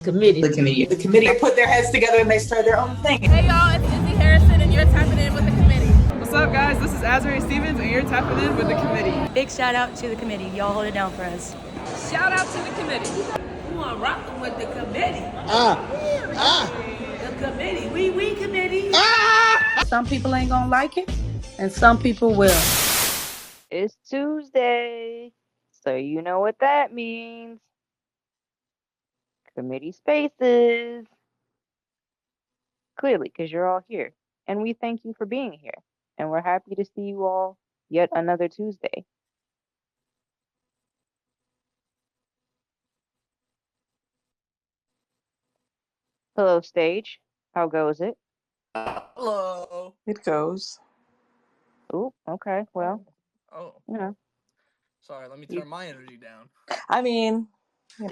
Committee. The committee put their heads together and they start their own thing. Hey y'all, it's Izzy Harrison and you're tapping in with the committee. What's up guys, this is Azrae Stevens and you're tapping in with the committee. Big shout out to the committee. Y'all hold it down for us. Shout out to the committee. You are rocking with the committee. The committee. We committee. Some people ain't gonna like it, and some people will. It's Tuesday, so you know what that means. Committee spaces. Clearly, because you're all here. And we thank you for being here. And we're happy to see you all yet another Tuesday. Hello, stage. How goes it? Hello. It goes. Oh, okay. Well, Oh, you know. sorry, let me turn my energy down. I mean, you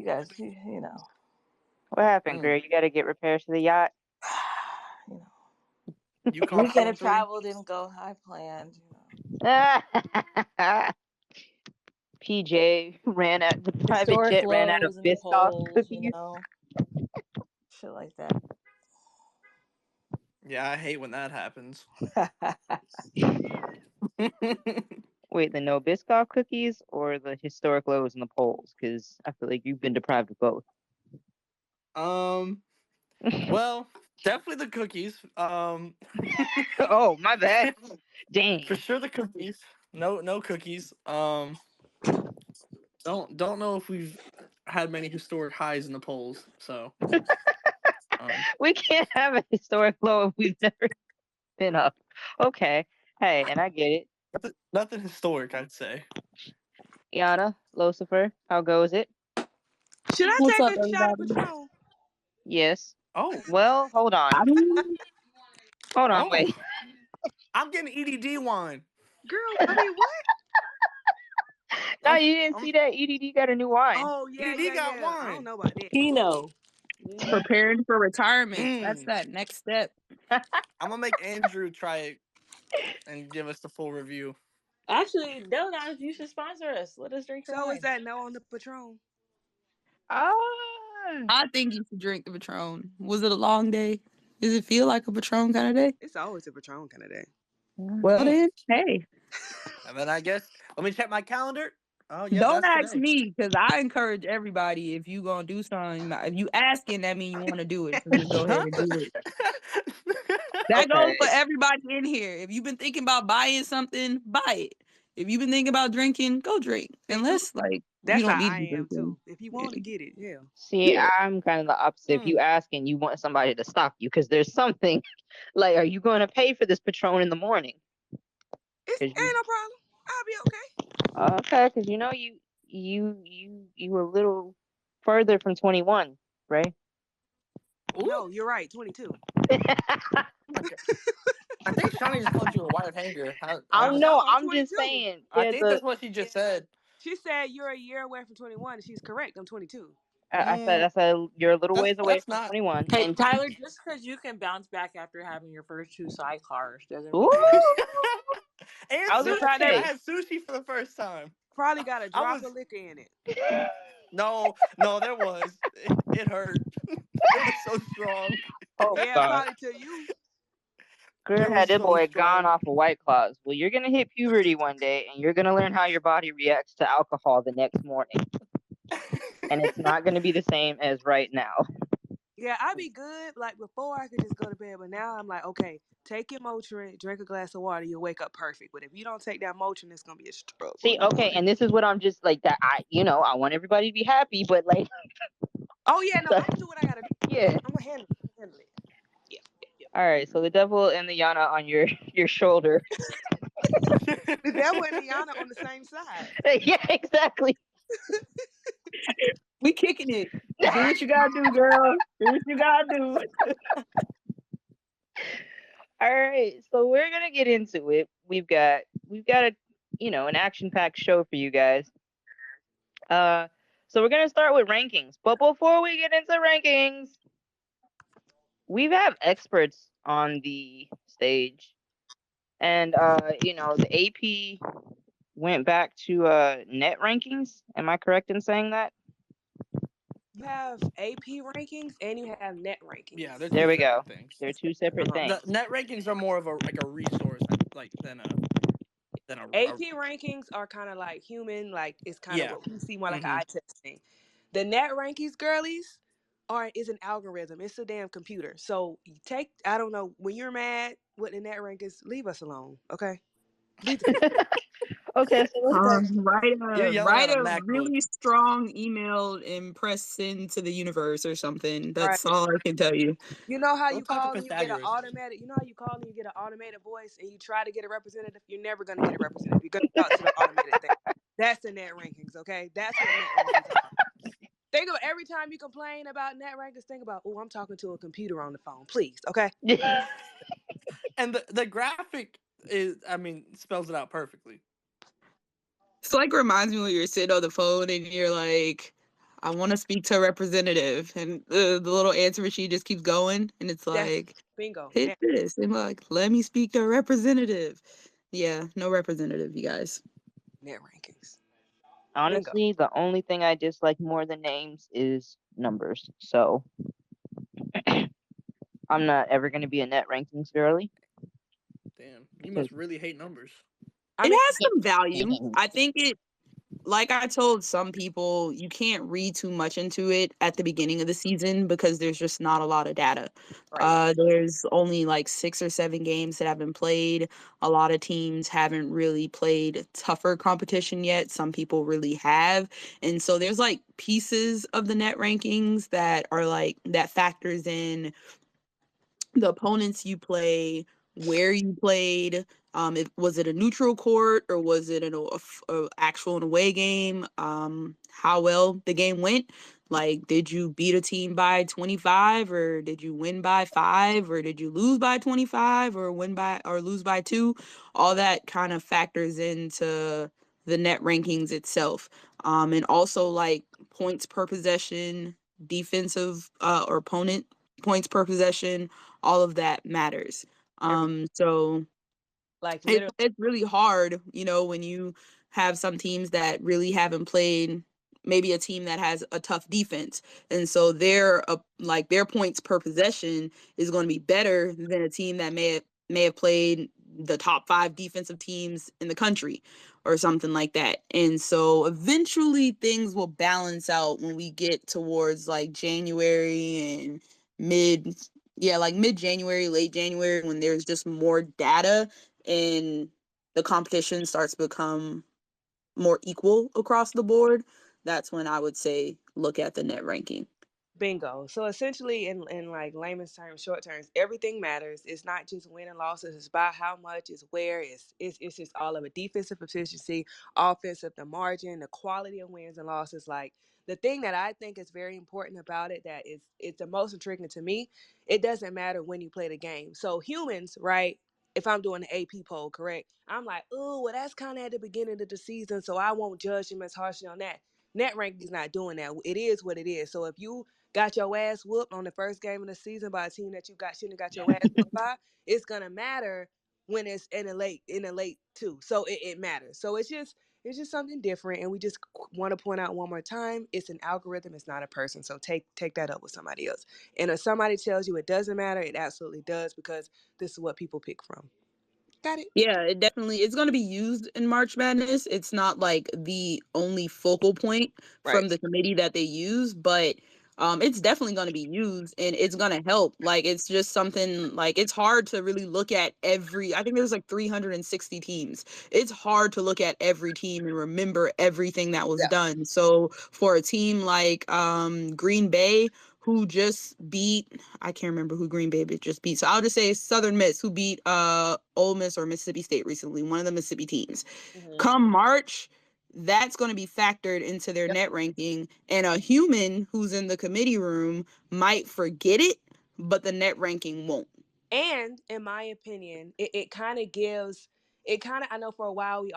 guys, you know. What happened, girl? You got to get repairs to the yacht? You know. UConn Weekend of travel didn't go how I planned. PJ ran out, the private Historic jet ran out of lows in the Biscoff polls, cookies. Shit like that. Yeah, I hate when that happens. Wait, the no Biscoff cookies or the historic lows in the polls? Because I feel like you've been deprived of both. Well, definitely the cookies. Oh, my bad. Dang. For sure the cookies. No cookies. Don't know if we've had many historic highs in the polls, so We can't have a historic low if we've never been up. Okay. Hey, and I get it. nothing historic, I'd say. Yana, Lucifer, how goes it? Should I What's take up, a shot of everybody? Patron? Yes. Oh. Well, hold on. Hold on, Oh. wait. I'm getting EDD wine. Girl, I mean, what? No, you didn't see that EDD got a new wine. Oh, yeah, EDD got I wine. don't know about that. Pino. Preparing for retirement. That's Mm. that next step. I'm gonna make Andrew try it and give us the full review. Actually, Delgon, you should sponsor us. Let us drink your So wine. is that no on the Patron? I think you should drink the Patron. Was it a long day? Does it feel like a Patron kind of day? It's always a Patron kind of day. Well then, hey. And then I guess let me check my calendar. Oh yeah, Don't that's ask today. me, because I encourage everybody, if you gonna do something, if you asking, that means you want to do it. So just go ahead and do it. That goes for everybody in here. If you've been thinking about buying something, buy it. If you've been thinking about drinking, go drink. Unless you That's don't how need I to be am drinking. too. If you want to get it, yeah. See, Yeah. I'm kind of the opposite. If you ask and you want somebody to stop you, because there's something like, are you going to pay for this Patron in the morning? Ain't no problem. I'll be okay. Okay, because you a little further from 21, right? Ooh. No, you're right. 22. I think Shawnee just called you a white hanger. I'm I'm just 22. saying. I think that's what she just said. She said you're a year away from 21, and she's correct. I'm 22. I said you're a little ways away That's from not 21. Hey, And Tyler, just because you can bounce back after having your first two sidecars doesn't mean. Ooh, and I was sushi. gonna I say. had sushi for the first time. Probably got a drop of liquor in it. No, there was. It hurt. It was so strong. Oh Yeah, God. probably to you. Girl It had was that so boy strong. gone off of White Claws. Well, you're gonna hit puberty one day, and you're gonna learn how your body reacts to alcohol the next morning, and it's not gonna be the same as right now. Yeah, I'd be good. Like before, I could just go to bed, but now I'm like, okay, take your Motrin, drink a glass of water, you'll wake up perfect. But if you don't take that Motrin, it's gonna be a struggle. See, okay, and this is what I'm just like that. I want everybody to be happy, but like. Oh yeah, no, I'm gonna do what I gotta do. Yeah. I'm gonna handle it. Yeah. All right, so the devil and the Yana on your shoulder. The devil and the Yana on the same side. Yeah, exactly. We kicking it. Do what you gotta do, girl. Do what you gotta do. All right, so we're gonna get into it. We've got a an action-packed show for you guys. So we're gonna start with rankings. But before we get into rankings, we have experts on the stage, and the AP went back to net rankings. Am I correct in saying that? You have AP rankings and you have net Yeah, they're rankings. two There we go. separate things. They're two separate The things. net rankings are more of a resource than a AP rankings are kind of like human, like it's kind of yeah. what we see more like an Mm-hmm. eye test thing. The net rankings, girlies, is an algorithm. It's a damn computer. So you take, I don't know, when you're mad with the net rankings, leave us alone, okay? Leave the computer. Okay, so let's start. You're yelling Write at a a MacBook. really strong email and press into the universe or something. Right. That's all I can tell you. You know how Don't you talk to call and you get an Pythagoras. automatic. You know how you call and you get an automated voice, and you try to get a representative. You're never gonna get a representative. You're gonna talk to the automated thing. That's the net rankings, okay? That's what net rankings are. Think of every time you complain about net rankings. Think about, oh, I'm talking to a computer on the phone. Please, okay? And the graphic is, I mean, spells it out perfectly. It's like reminds me when you're sitting on the phone and you're like, I want to speak to a representative, and the little answer machine just keeps going, and it's That's like, bingo. hit Net, this, and like, let me speak to a representative. Yeah, no representative, you guys. net rankings. Bingo. Honestly, the only thing I dislike more than names is numbers. So I'm not ever going to be a net rankings girly. Damn, you must 'Cause really hate numbers. I It mean, has some value. I think it, like I told some people, you can't read too much into it at the beginning of the season because there's just not a lot of data. right. There's only like 6 or 7 games that have been played. A lot of teams haven't really played tougher competition yet. Some people really have. And so there's like pieces of the net rankings that are like that factors in the opponents you play, where you played, was it a neutral court or was it a actual and away game? How well the game went. Like, did you beat a team by 25 or did you win by 5 or did you lose by 25 or win by or lose by 2? All that kind of factors into the net rankings itself. And also like points per possession, defensive or opponent points per possession, all of that matters. Every So like it, literally, it's really hard, when you have some teams that really haven't played maybe a team that has a tough defense. And so their points per possession is going to be better than a team that may have played the top 5 defensive teams in the country or something like that. And so eventually things will balance out when we get towards like January and mid like mid January, late January, when there's just more data and the competition starts to become more equal across the board. That's when I would say look at the net ranking. bingo. So essentially, in like layman's terms, short terms, everything matters. It's not just win and losses. It's by how much. It's where. It's just all of it. Defensive efficiency, offensive, the margin, the quality of wins and losses. Like the thing that I think is very important about it, that is it's the most intriguing to me. It doesn't matter when you play the game. So humans, right? If I'm doing the AP poll, correct? I'm like, oh, well, that's kind of at the beginning of the season, so I won't judge them as harshly on that. Net ranking is not doing that. It is what it is. So if you got your ass whooped on the first game of the season by a team that you shouldn't have got your ass whooped by, it's gonna matter when it's in the late too. So it matters. So it's just something different, and we just want to point out one more time: it's an algorithm, it's not a person. So take that up with somebody else. And if somebody tells you it doesn't matter, it absolutely does, because this is what people pick from. Got it? Yeah, it's going to be used in March Madness. It's not like the only focal point Right. from the committee that they use, but it's definitely going to be used and it's going to help. Like, it's just something like it's hard to really look at I think there's like 360 teams. It's hard to look at every team and remember everything that was Yeah. done. So for a team like Green Bay, who just beat, I can't remember who Green Bay just beat. So I'll just say Southern Miss, who beat Ole Miss or Mississippi State recently, one of the Mississippi teams. Mm-hmm. Come March, that's going to be factored into their Yep. net ranking, and a human who's in the committee room might forget it, but the net ranking won't. And in my opinion, it kind of gives it kind of, I know for a while we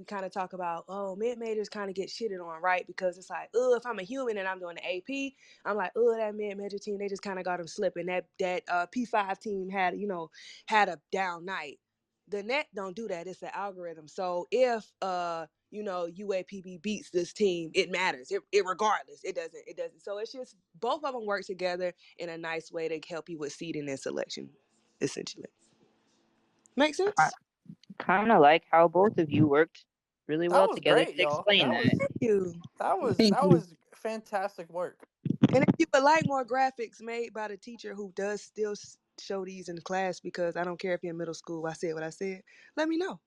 kind of talk about, oh, mid majors kind of get shitted on, right? Because it's like, oh, if I'm a human and I'm doing the AP, I'm like, oh, that mid major team, they just kind of got them slipping. That P5 team had a down night. The net don't do that. It's the algorithm. So if UAPB beats this team, it matters. It regardless. It doesn't. It doesn't. So it's just both of them work together in a nice way to help you with seeding and selection, essentially. Make sense? Kind of like how both of you worked really That well was together great, to y'all. explain That that. was You. Thank that you. was fantastic work. And if you would like more graphics made by the teacher who does still show these in class, because I don't care if you're in middle school, I said what I said, let me know.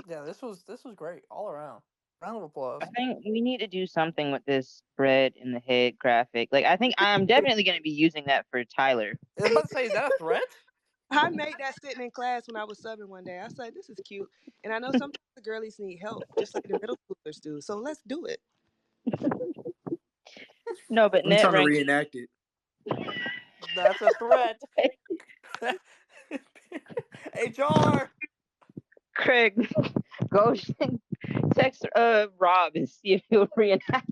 Yeah, this was great all around. Round of I applause. think we need to do something with this spread in the head graphic. Like, I think I'm definitely going to be using that for Tyler. I was about to say, is that a threat? I made that sitting in class when I was subbing one day. I said, this is cute. And I know sometimes the girlies need help, just like the middle schoolers do. So let's do it. No, but I'm net trying to ranking. reenact it. That's a threat. HR. Craig, go text Rob and see if he'll reenact.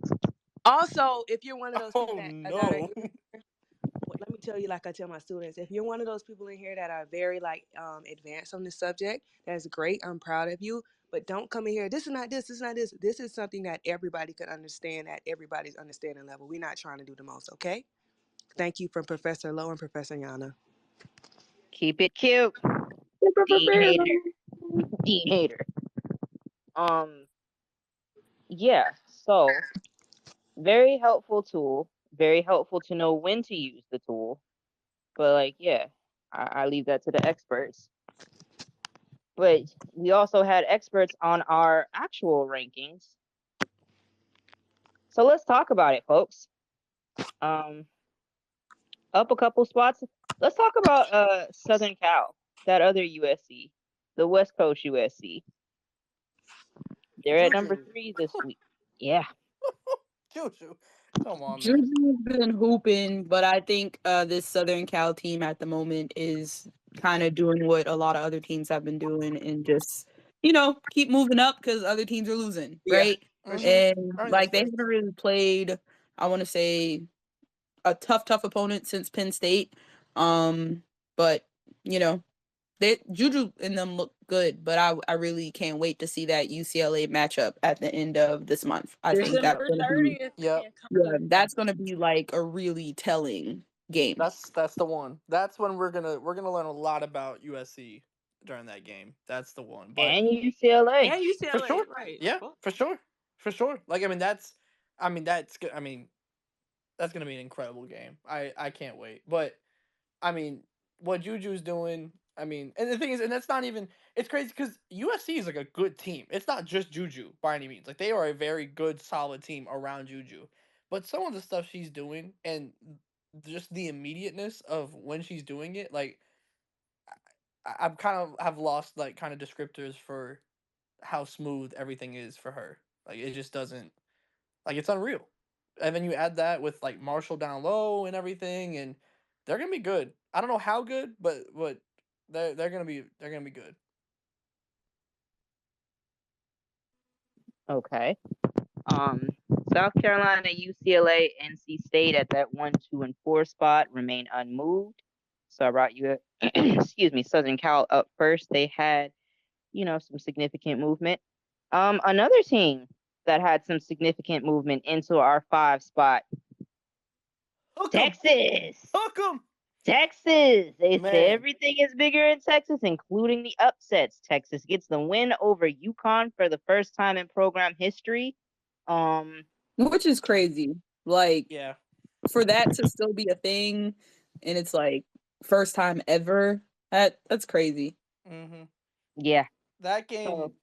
Also, if you're one of those people Oh that are no. let me tell you, like I tell my students, if you're one of those people in here that are very like advanced on this subject, that's great. I'm proud of you. But don't come in here. This is not this. This is not this. This is something that everybody could understand at everybody's understanding level. We're not trying to do the most, okay? Thank you from Professor Lowe and Professor Yana. Keep it cute. Dean hater. Dean hater. Um, yeah. So very helpful tool. Very helpful to know when to use the tool. But like, yeah, I leave that to the experts. But we also had experts on our actual rankings. So let's talk about it, folks. Um, up a couple spots. Let's talk about Southern Cal, that other USC, the West Coast USC. They're at number Juju. 3 this week. Yeah. Juju. Come on, man. Juju's been hooping, but I think this Southern Cal team at the moment is kind of doing what a lot of other teams have been doing and just, keep moving up because other teams are losing, Yeah, right? for sure. Mm-hmm. And Earn your like they stripes. haven't really played, I want to say, a tough opponent since Penn State. But Juju and them look good, but I really can't wait to see that UCLA matchup at the end of this month. I think that's December gonna be 30th Yep. in Columbia. that's gonna be like a really telling game. That's the one. That's when we're gonna learn a lot about USC during that game. That's the one. But And UCLA. And for UCLA, sure. right? Yeah, for sure. For sure. Like that's good. I mean, that's gonna be an incredible game. I can't wait. But I mean, what Juju's doing, I mean, and the thing is, and that's not even, it's crazy because USC is like a good team. It's not just Juju by any means. Like, they are a very good, solid team around Juju. But some of the stuff she's doing and just the immediateness of when she's doing it, like, I'm kind of have lost, like, kind of descriptors for how smooth everything is for her. Like, it just doesn't, like, it's unreal. And then you add that with like Marshall down low and everything, and they're gonna be good. I don't know how good, but they're gonna be good. Okay. Um, South Carolina, UCLA, NC State at that 1, 2, and 4 spot remain unmoved. So I brought you, excuse me, Southern Cal up first. They had, some significant movement. Another team that had some significant movement into our 5 spot, Hook 'em, Texas. hook 'em, Texas. They say man. everything is bigger in Texas, including the upsets. Texas gets the win over UConn for the first time in program history. Um, Which is crazy. Like Yeah. for that to still be a thing and it's like first time ever. That's crazy. hmm yeah. That So game,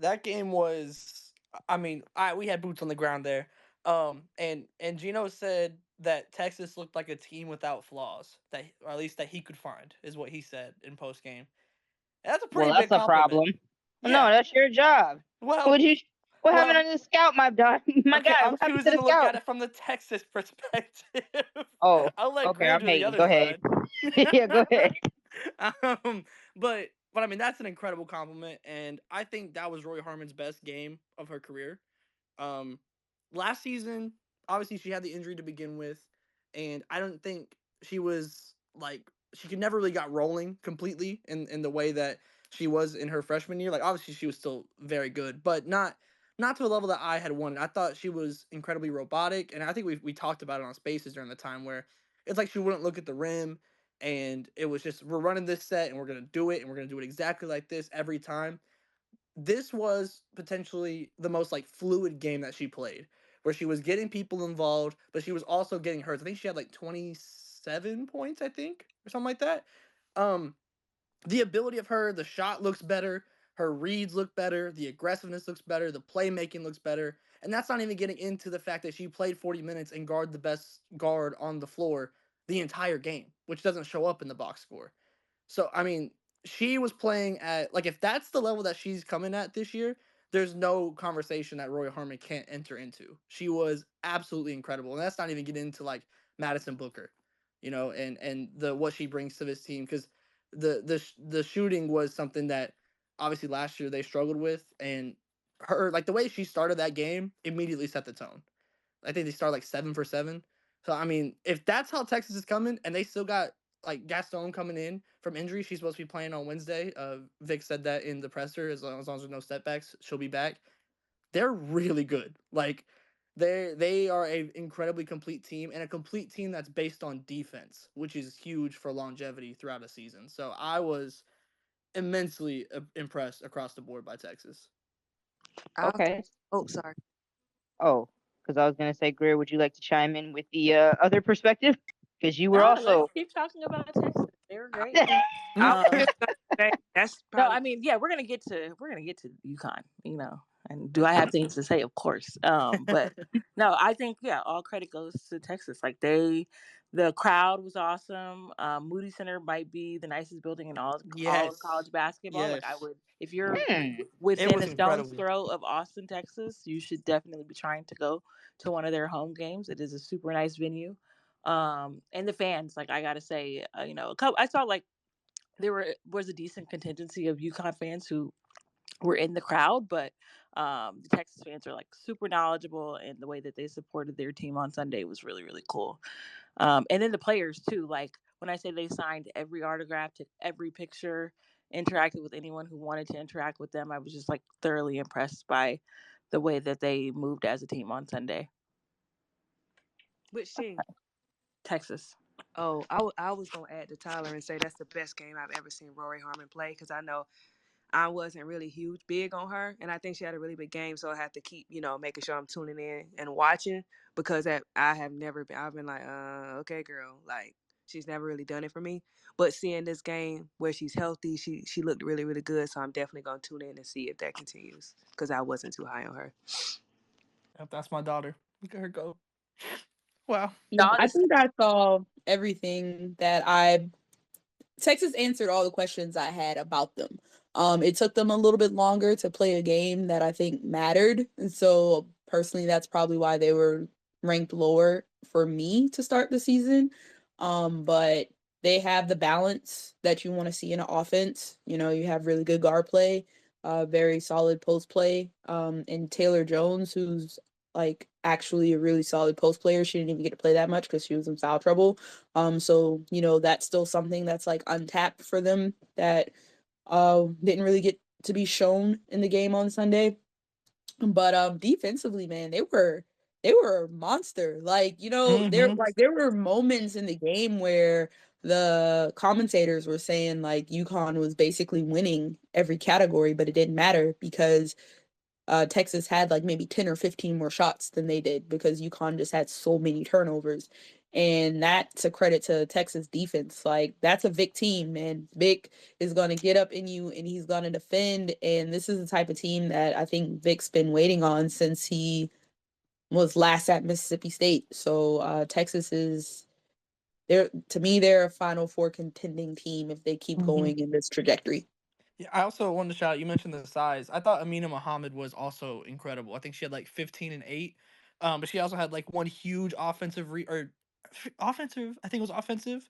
that game was. I mean, we had boots on the ground there. And Gino said that Texas looked like a team without flaws, that or at least that he could find, is what he said in post game. That's a well, pretty that's big a compliment. problem. No, Yeah. that's your job. Well, What you? What happened well, on the scout, my dog? My okay, guy, I'm what happened to choosing the to look scout? at it from the Texas perspective. Oh, I'll let okay. Grill I'm do the hating. other Go ahead. side. Yeah, go ahead. um, but I mean that's an incredible compliment, and I think that was Roy Harmon's best game of her career. Um, Last season, obviously she had the injury to begin with, and I don't think she was like she could never really got rolling completely in the way that she was in her freshman year. Like obviously she was still very good, but not to a level that I had wanted. I thought she was incredibly robotic, and I think we talked about it on Spaces during the time where it's like she wouldn't look at the rim, and it was just we're running this set and we're gonna do it and we're gonna do it exactly like this every time. This was potentially the most like fluid game that she played, where she was getting people involved, but she was also getting hurt. I think she had like 27 points, I think, or something like that. Um, the ability of her, the shot looks better, her reads look better, the aggressiveness looks better, the playmaking looks better. And that's not even getting into the fact that she played 40 minutes and guard the best guard on the floor the entire game, which doesn't show up in the box score. So I mean, she was playing at like if that's the level that she's coming at this year, there's no conversation that Roy Harmon can't enter into. She was absolutely incredible, and that's not even getting into like Madison Booker, and the what she brings to this team because the shooting was something that obviously last year they struggled with, and her like the way she started that game immediately set the tone. I think they start like 7 for 7. So I mean, if that's how Texas is coming, and they still got like Gaston coming in from injury, she's supposed to be playing on Wednesday. Vic said that in the presser. As long as there's no setbacks, she'll be back. They're really good. Like they are a incredibly complete team and a complete team that's based on defense, which is huge for longevity throughout a season. So I was immensely impressed across the board by Texas. I'll, Okay. oh, sorry. Oh, because I was gonna say, Greer, would you like to chime in with the other perspective? Because you were No, let's also. keep talking about Texas. They were great. I was Um, just gonna say that's no, probably I mean, yeah, we're gonna get to UConn, and do I have things to say? Of course. But no, I think yeah, all credit goes to Texas. Like the crowd was awesome. Moody Center might be the nicest building in all of Yes. college basketball. Like I Yes. would, if you're Hmm. It within was a stone's incredible. throw of Austin, Texas, you should definitely be trying to go to one of their home games. It is a super nice venue. And the fans, like I gotta say, a couple, I saw like was a decent contingency of UConn fans who were in the crowd, but the Texas fans are like super knowledgeable, and the way that they supported their team on Sunday was really really cool. And then the players too. Like when I say they signed every autograph, took every picture, interacted with anyone who wanted to interact with them, I was just like thoroughly impressed by the way that they moved as a team on Sunday. which team. Texas. Oh, I was gonna add to Tyler and say that's the best game I've ever seen Rory Harmon play because I know I wasn't really huge big on her, and I think she had a really big game. So I have to keep making sure I'm tuning in and watching because I have never been. I've been like, okay, girl, like she's never really done it for me. But seeing this game where she's healthy, she looked really really good. So I'm definitely gonna tune in and see if that continues because I wasn't too high on her. Yep, that's my daughter. Look at her go. Wow. Yeah, Y'all I just think I saw everything that I Texas answered all the questions I had about them. It took them a little bit longer to play a game that I think mattered. And so personally, that's probably why they were ranked lower for me to start the season. But they have the balance that you want to see in an offense. You have really good guard play, very solid post play. And Taylor Jones, who's like actually a really solid post player. She didn't even get to play that much because she was in foul trouble. So that's still something that's like untapped for them that didn't really get to be shown in the game on Sunday. But defensively, man, they were a monster. Like, Mm-hmm. there were moments in the game where the commentators were saying like UConn was basically winning every category, but it didn't matter because Texas had like maybe 10 or 15 more shots than they did because UConn just had so many turnovers. And that's a credit to Texas defense. Like, that's a Vic team, man. Vic is going to get up in you and he's going to defend. And this is the type of team that I think Vic's been waiting on since he was last at Mississippi State. So Texas is, to me, they're a Final Four contending team if they keep Mm-hmm. going in this trajectory. Yeah, I also wanted to shout out, you mentioned the size. I thought Amina Muhammad was also incredible. I think she had like 15 and 8. But she also had like one huge offensive, I think it was offensive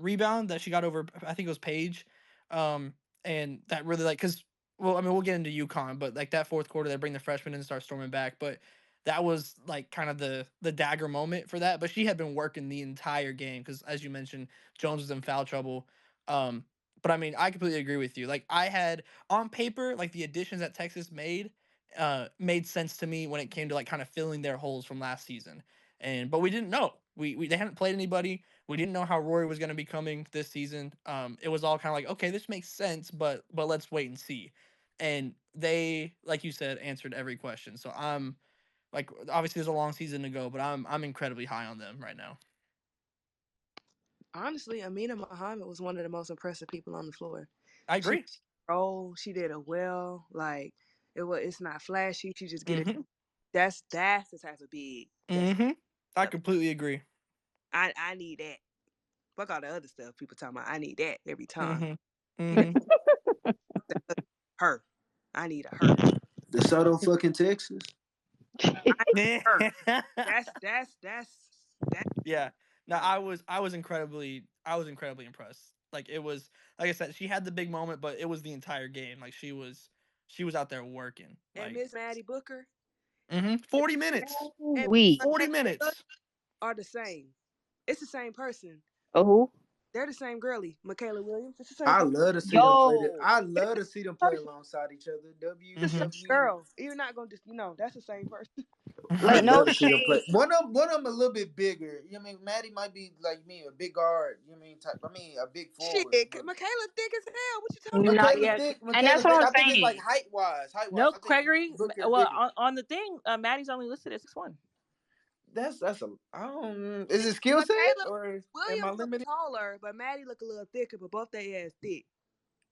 rebound that she got over I think it was Paige. Um and that really like cuz well, I mean, we'll get into UConn, but like that fourth quarter they bring the freshmen in and start storming back, but that was like kind of the dagger moment for that, but she had been working the entire game cuz as you mentioned, Jones was in foul trouble. Um But I mean, I completely agree with you. Like I had on paper, like the additions that Texas made sense to me when it came to like kind of filling their holes from last season. And but we didn't know. We they hadn't played anybody. We didn't know how Rory was going to be coming this season. It was all kind of like, okay, this makes sense, but let's wait and see. And they, like you said, answered every question. So I'm like, obviously there's a long season to go, but I'm incredibly high on them right now. Honestly, Amina Muhammad was one of the most impressive people on the floor. I She agree. she did it well. Like it's not flashy. She just get it. Mm-hmm. That's the type of big. That's Mm-hmm. I completely agree. I need that. Fuck all the other stuff people talking about. I need that every time. Mm-hmm. You Mm-hmm. know, her. I need a her. DeSoto fucking Texas. I need her. That's Yeah. No, her. I was incredibly impressed. Like it was, like I said, she had the big moment, but it was the entire game. Like she was out there working. And Like Miss Maddie Booker 40 minutes. and We. 40 Michaela Williams minutes. are the same. It's the same person. Oh, who? They're the same girly. Michaela Williams. It's the same I person. love to see them play. Yo. I love to see them play Person. alongside each other. It's the same Mm-hmm. girl. You're not gonna just that's the same person. I Like, no love to see them play. shade. One of them a little bit bigger. You know what I mean? Maddie might be like me, a big guard. You know what I mean? Type. I mean, a big Shit, forward. But Michaela thick as hell. What you talking about? Not Michaela yet. thick. And that's Michaela what thick. I'm I think it's like saying. height wise. Height wise, No, I think Gregory. Booker Well, bigger. on the thing, Maddie's only listed as 6'1". That's a. I don't. Is it skill set Michaela or am I Williams look limited? taller, but Maddie look a little thicker, but both they ass thick.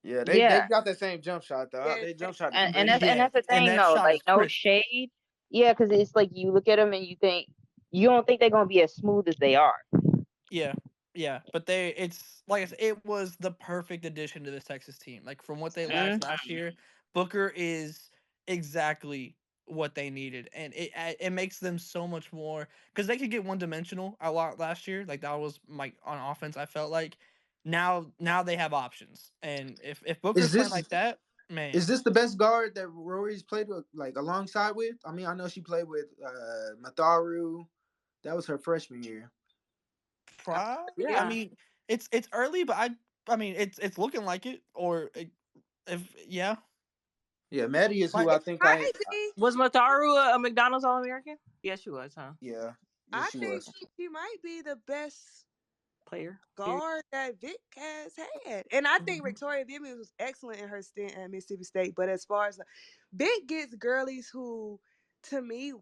Yeah, they Yeah. got that same jump shot though. Yeah, They they, jump shot is And crazy. that's Yeah, the and thing that though. shot Like, is no crisp. shade. Yeah, because it's like you look at them and you don't think they're gonna be as smooth as they are. Yeah, yeah, but it's like I said, it was the perfect addition to this Texas team. Like from what they Mm. lacked last year, Booker is exactly what they needed, and it makes them so much more because they could get one dimensional a lot last year. Like that was like on offense. I felt like now they have options, and if Booker's Is playing this like that, is man, this the best guard that Rory's played with, like alongside with? I mean, I know she played with Matharu. That was her freshman year. I yeah. mean, it's early, but I mean it's looking like it. Or if yeah, Yeah, Maddie is who like I think Might be. Was Mataru a McDonald's All American? Yes, she was, huh? yeah, yeah, I she think was. she might be the best Player. Period. guard that Vic has had. And I think mhm. Victoria Williams was excellent in her stint at Mississippi State. But as far as Vic gets girlies who, to me,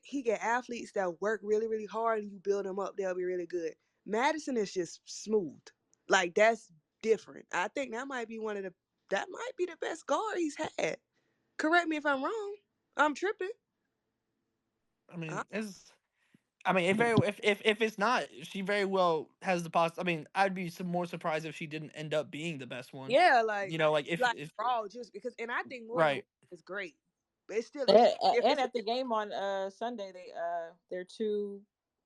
he get athletes that work really, really hard and you build them up, they'll be really good. Madison is just smooth. Like that's different. I think that might be the best guard he's had. Correct me if I'm wrong. I'm tripping. I mean, I mean, if it's not, she very well has the I mean, I'd be some more surprised if she didn't end up being the best one. Yeah, You know, like like if raw just because, and I think more than one right. is great, but it's still And it's a at the game on Sunday, they're two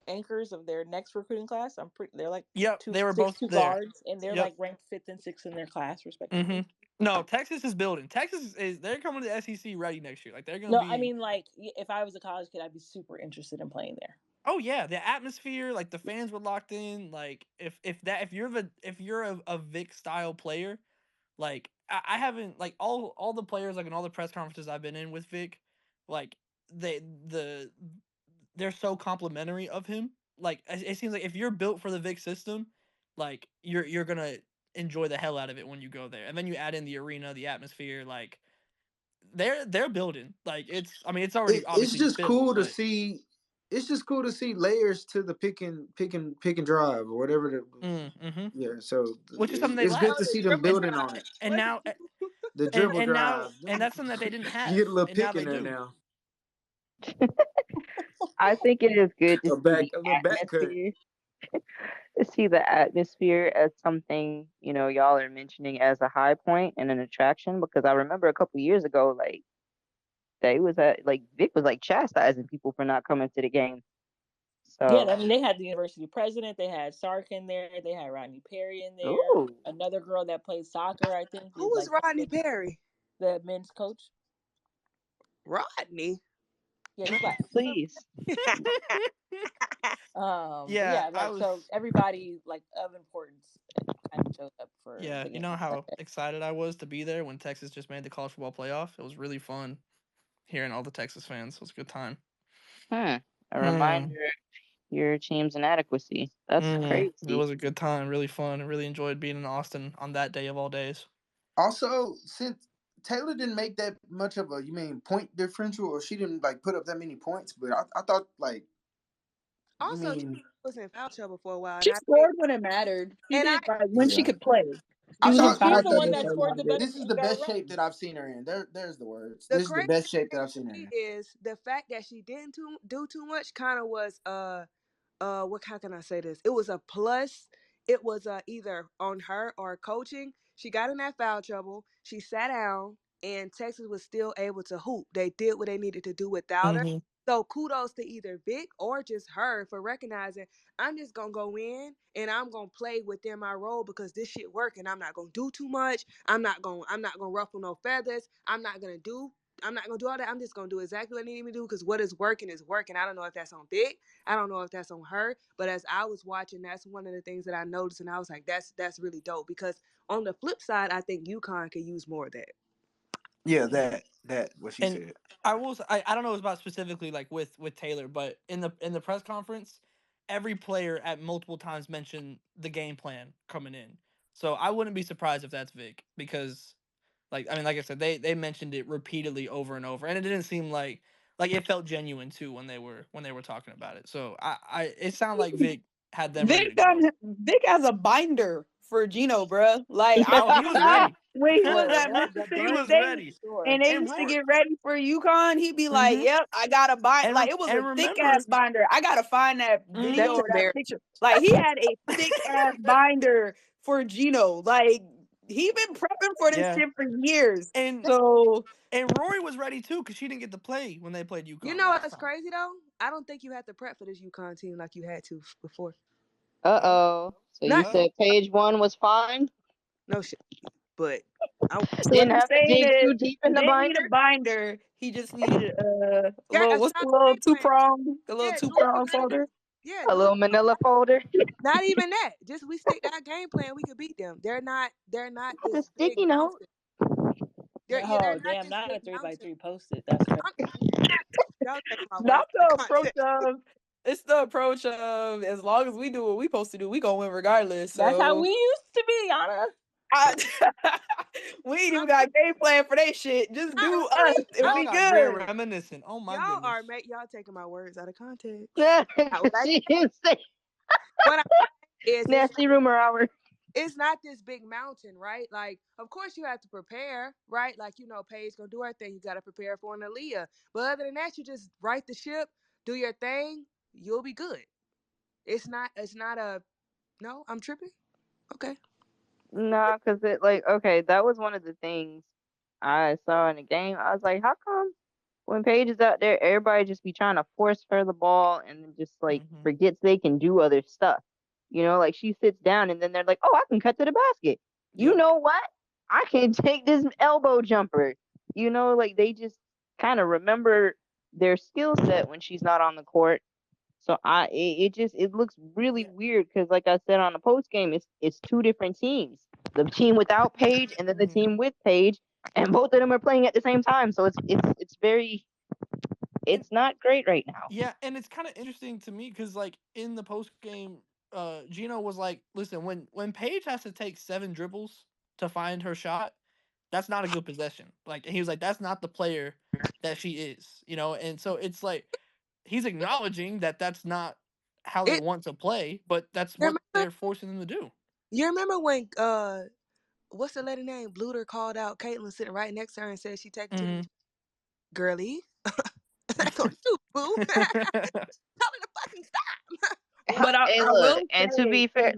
anchors of their next recruiting class. They're like Yep, two they were six both two there. guards, and they're Yep. like ranked fifth and sixth in their class Hmm. respectively. No, Texas is building. Texas is they're coming to the SEC ready next year. Like they're gonna No, I be. mean like if I was a college kid, I'd be super interested in playing there. Oh yeah, the atmosphere, like the fans were locked in. Like if you're a Vic style player, like I haven't like all the players like in all the press conferences I've been in with Vic, like they're so complimentary of him. Like it seems like if you're built for the Vic system, like you're gonna enjoy the hell out of it when you go there. And then you add in the arena, the atmosphere, like they're building. Like it's I mean it's already It's obviously just built, cool to but see. It's just cool to see layers to the pick and drive or whatever. mm-hmm. Yeah, so Which is something they it's good oh to lacked. the see them dribble And building drive. on it. and What? now The and dribble and now drive. and that's something that they didn't You get have, a little and now pick they in there do. now. I think it is good to see the A little back cut. atmosphere. To see the atmosphere as something, y'all are mentioning as a high point and an attraction. Because I remember a couple years ago, like they was like Vic was like chastising people for not coming to the game. Yeah, So, I mean they had the university president, they had Sark in there, they had Rodney Perry in there. ooh, Another girl that plays soccer, I think, Who is was like Rodney Perry? the men's coach. Rodney. Yeah, he's black. please. But Yeah, yeah, I like so was everybody like of importance kind of showed up for Yeah, the you game know on how Sunday. excited I was to be there when Texas just made the college football playoff? It was really fun hearing all the Texas fans. It was a good time. A Hmm. reminder of your team's inadequacy. That's It crazy. was a good time, really fun. I really enjoyed being in Austin on that day of all days. Also, since Taylor didn't make that much of a, you mean point differential, or she didn't like put up that many points, but I thought like, you Also, she mean, was in foul trouble for a while, She scored when it mattered. She and I did like when she yeah. could play. She I was And in thought she foul was I the thought one trouble this that for a scored lot the of it. better this is the field goal best shape run. that I've seen her in. There's the words. the This is the crazy best shape that thing I've to seen her me in. is the fact that she didn't do too much. Kind of was what, how can I say this? It was a plus. It was either on her or coaching. She got in that foul trouble. She sat down, and Texas was still able to hoop. They did what they needed to do without her. Hmm. So kudos to either Vic or just her for recognizing I'm just gonna go in and I'm gonna play within my role because this shit work and I'm not gonna do too much. I'm not gonna ruffle no feathers. I'm not gonna do all that. I'm just gonna do exactly what I need me to do because what is working is working. I don't know if that's on Vic. I don't know if that's on her. But as I was watching, that's one of the things that I noticed, and I was like, that's really dope. Because on the flip side, I think UConn could use more of that. Yeah, that what she And said. I don't know about specifically like with Taylor, but in the press conference, every player at multiple times mentioned the game plan coming in. So I wouldn't be surprised if that's Vic because like I said, they mentioned it repeatedly over and over, and it didn't seem like it felt genuine too when they were talking about it. So I it sounded like Vic had them ready to go. Vic has a binder for Gino, bruh. Like I Oh, he was ready. when he was Oh, at the He Mississippi was binder State for ready. and sure. they And used to Roy, get ready for UConn, he'd be like, hmm "Yep, I got a bind." Like it was a and thick ass remember, binder. I gotta find that video That's or that embarrassing. picture. Like he had a thick ass binder for Gino. Like he been prepping for this yeah, shit for years. and So and Rory was ready too because she didn't get to play when they played You UConn know last what's time. crazy though? I don't think you had to prep for this UConn team like you had to before. Well, Uh-oh. So you Not said page one was fine? no shit, but I what Didn't I'm have to saying dig is too deep he in the didn't need binder? a binder. He just needed a got little a what's solid the little game plan. the little Yeah, two do what you prong gotta do. folder. Yeah, A do what little manila folder? not even that. Just we stick to our game plan, we could beat them. They're not Like a this big sticky note? mountain. They're Oh not damn! this Not a big three by mountain. three post-it. That's crazy. I'm not y'all taking my Not words out of the approach context. of it's the approach of as long as we do what we supposed to do, we gonna win regardless. That's how So we used to be, Anna. I, we ain't I'm even got a game plan for that shit. Just not do us really. and y'all we got real good. reminiscent. Oh my Y'all are goodness. y'all taking my words out of context. Now, what I She didn't say what I is nasty rumor hour. it's not this big mountain, right? Like, of course you have to prepare, right? Like, Paige gonna do her thing. You gotta prepare for an Aaliyah. But other than that, you just right the ship, do your thing, you'll be good. It's not a no, I'm tripping. Okay. Nah, because okay, that was one of the things I saw in the game. I was like, how come when Paige is out there, everybody just be trying to force her the ball and then just like Hmm. forgets they can do other stuff. Like she sits down and then they're like, oh, I can cut to the basket. You Yep. know what? I can take this elbow jumper. Like they just kind of remember their skill set when she's not on the court. So it looks really Yeah. weird because like I said on the post game, it's two different teams. The team without Paige and then the Hmm. team with Paige, and both of them are playing at the same time. So it's very And it's not great right now. yeah, and it's kind of interesting to me because like in the post game, Gino was like, "Listen, when Paige has to take 7 dribbles to find her shot, that's not a good possession." Like, and he was like, "That's not the player that she is," And so it's like he's acknowledging that that's not how they It want to play, but that's you what remember they're forcing them to do. you remember when what's the lady name? Bluter called out Caitlin sitting right next to her and said she taking too Hmm. many girly. That's on you, boo. Tell her to fucking stop. But What? Hey, I look, will and to say be fair,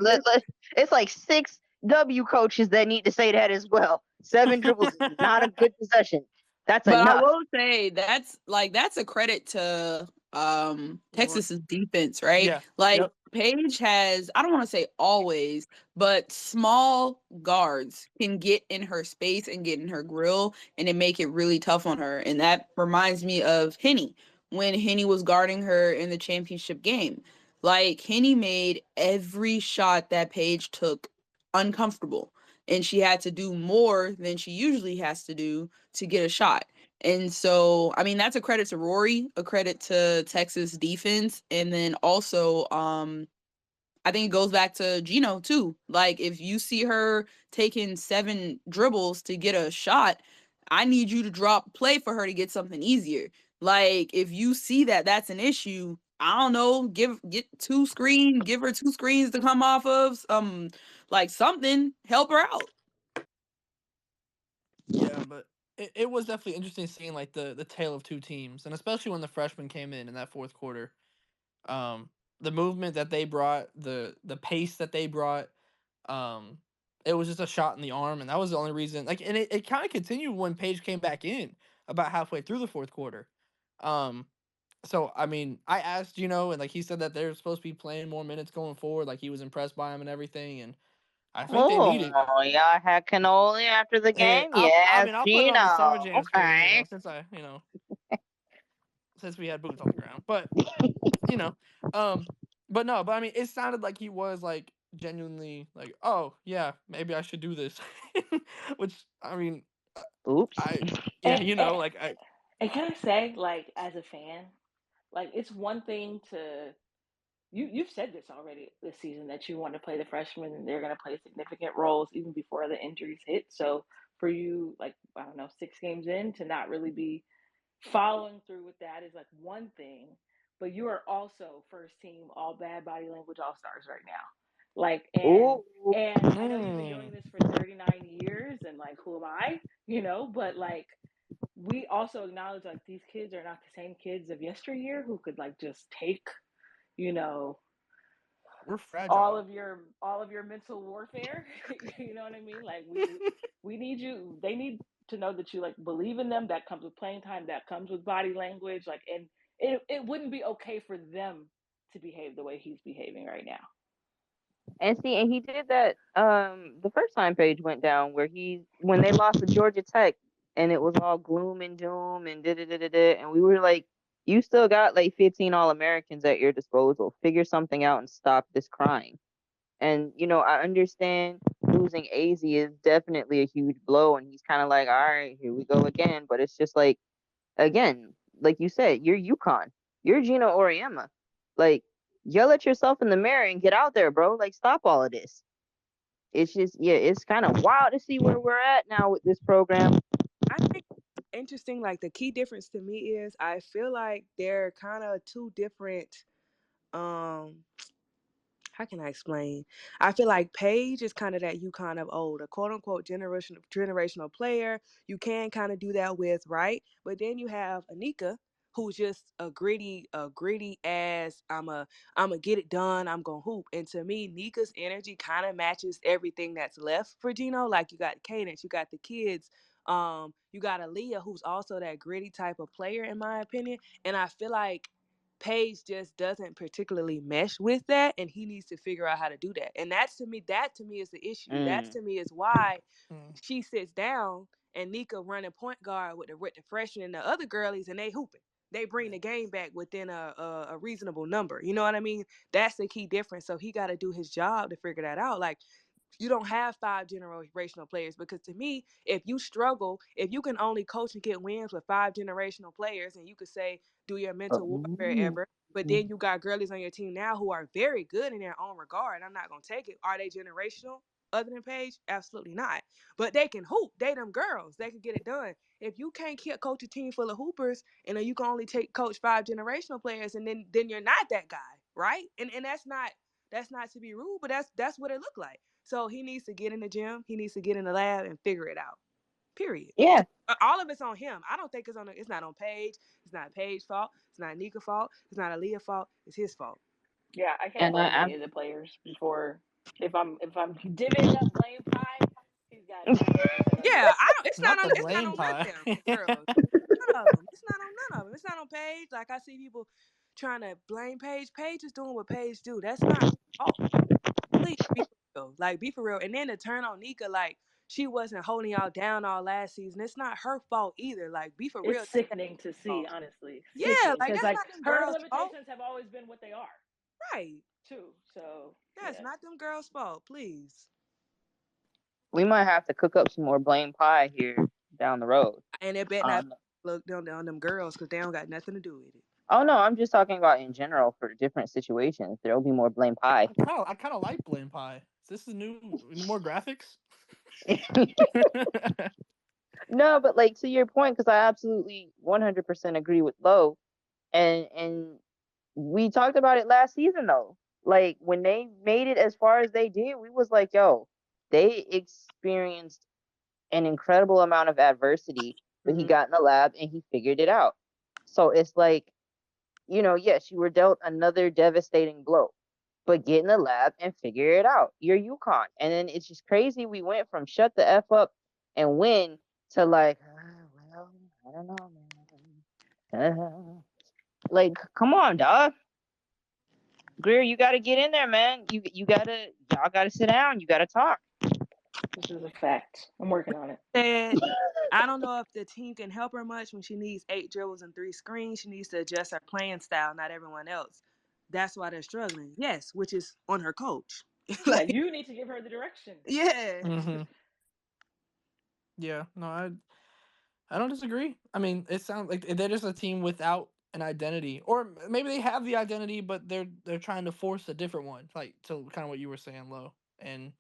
it's like six W coaches that need to say that as well. 7 dribbles is not a good possession. That's But I enough. will say that's a credit to Roy. Texas's defense, right? Yeah. Like Yep. Paige has, I don't want to say always, but small guards can get in her space and get in her grill and it make it really tough on her. And that reminds me of Henny when Henny was guarding her in the championship game. Like Henny made every shot that Paige took uncomfortable, and she had to do more than she usually has to do to get a shot. And so, I mean, that's a credit to Rory, a credit to Texas defense, and then also I think it goes back to Gino too. Like, if you see her taking 7 dribbles to get a shot, I need you to drop play for her to get something easier. Like, if you see that that's an issue, I don't know, get 2 screens, give her 2 screens to come off of, like something, help her out. Yeah, but it was definitely interesting seeing like the tale of two teams, and especially when the freshmen came in that fourth quarter. Um, the movement that they brought, the pace that they brought, um, it was just a shot in the arm, and that was the only reason. Like, and it kind of continued when Paige came back in about halfway through the fourth quarter. Um, so I mean, I asked, and like he said that they're supposed to be playing more minutes going forward. Like he was impressed by him and everything, and I think they need it. Oh, y'all had cannoli after the And game? I Yes, mean, I'll put it on the Summer Gino. Jam screen, Okay. since we had boots on the ground. But you know, um, but no, but I mean, it sounded like he was like genuinely like, oh yeah, maybe I should do this, which I mean, Oops. I yeah, And, and like I and can I say, like, as a fan, like, it's one thing to you've said this already this season that you want to play the freshmen and they're going to play significant roles even before the injuries hit. So for you, like, I don't know, 6 games in to not really be following through with that is like one thing, but you are also first team all bad body language all stars right now. Like, and Ooh. and I know you've been doing mm, this for 39 years and like who am I, but like we also acknowledge like these kids are not the same kids of yesteryear who could like just take, you know, we're all fragile. of your mental warfare. You know what I mean? Like we need you, they need to know that you like believe in them. That comes with playing time, that comes with body language, like, and it wouldn't be okay for them to behave the way he's behaving right now. And see, and he did that the first time Page went down, where when they lost to Georgia Tech, and it was all gloom and doom and da da da da da, and we were like, you still got like 15 All-Americans at your disposal. Figure something out and stop this crying. And I understand losing AZ is definitely a huge blow, and he's kind of like, all right, here we go again. But it's just like, again, like you said, you're UConn, you're Gino Oriema. Like, yell at yourself in the mirror and get out there, bro. Like, stop all of this. It's just, yeah, it's kind of wild to see where we're at now with this program. I think interesting, like the key difference to me is I feel like they're kind of two different um how can I explain? I feel like Paige is kind of that UConn of old, a quote unquote generational player. You can kind of do that with, right? But then you have Anika, who's just a gritty ass. I'm a get it done. I'm gonna hoop. And to me, Nika's energy kind of matches everything that's left for Gino. Like you got Cadence, you got the kids. You got Aaliyah, who's also that gritty type of player, in my opinion. And I feel like Paige just doesn't particularly mesh with that, and he needs to figure out how to do that. And that to me is the issue. That Mm. to me is why Mm. she sits down and Nika running point guard with the freshmen and the other girlies, and they hooping. They bring the game back within a reasonable number. You know what I mean? That's the key difference. So he got to do his job to figure that out. Like, you don't have 5 generational players, because to me, if you struggle, if you can only coach and get wins with 5 generational players, and you could say do your mental warfare Ooh. ever, but then you got girlies on your team now who are very good in their own regard. I'm not gonna take it. Are they generational? Other than Paige, absolutely not. But they can hoop. They them girls. They can get it done. If you can't coach a team full of hoopers, and then you can only coach 5 generational players, and then you're not that guy, right? And that's not to be rude, but that's what it looked like. So he needs to get in the gym. He needs to get in the lab and figure it out. Period. Yeah. All of it's on him. I don't think it's not on Paige. It's not Paige's fault. It's not Nika's fault. It's not Aaliyah's fault. It's his fault. Yeah, I can't And blame I, any of the players before if I'm divvying up blame pie, he's got 90% of it. Yeah, I don't. It's not Not on. the It's not blame on none of pie. them girls. None of them. It's not on none of them. It's not on Paige. Like I see people trying to blame Paige. Paige is doing what Paige do. That's not her fault. Please be for real. Like, be for real. And then to turn on Nika, like, she wasn't holding y'all down all last season. It's not her fault either. Like, be for real. It's That's that sickening to see, fault. honestly, Yeah, sickening like because that's like not them her girls' fault. limitations have always been what they are Right. too. So That's yeah, not them girls' fault. Please. We might have to cook up some more blame pie here down the road. And it bet not Um, look on them girls because they don't got nothing to do with it. oh no, I'm just talking about in general for different situations. There will be more blame pie. I kind of like Blame Pie. Is this the new more graphics? No, but like to your point, because I absolutely 100% agree with Lo, and we talked about it last season though. Like when they made it as far as they did, we was like, yo, they experienced an incredible amount of adversity, but he Mhm. got in the lab and he figured it out. So it's like, yes, you were dealt another devastating blow, but get in the lab and figure it out. You're UConn. And then it's just crazy. We went from shut the F up and win to like, well, I don't know, man. Like, come on, dog. Greer, you got to get in there, man. Y'all got to sit down. You got to talk. This is a fact. I'm working on it. Said, I don't know if the team can help her much when she needs 8 dribbles and 3 screens. She needs to adjust her playing style, not everyone else. That's why they're struggling. Yes, which is on her coach. Yeah, Like, you need to give her the direction. yeah. hmm Yeah, no, I don't disagree. I mean, it sounds like they're just a team without an identity, or maybe they have the identity, but they're trying to force a different one, like to kind of what you were saying, Lo. And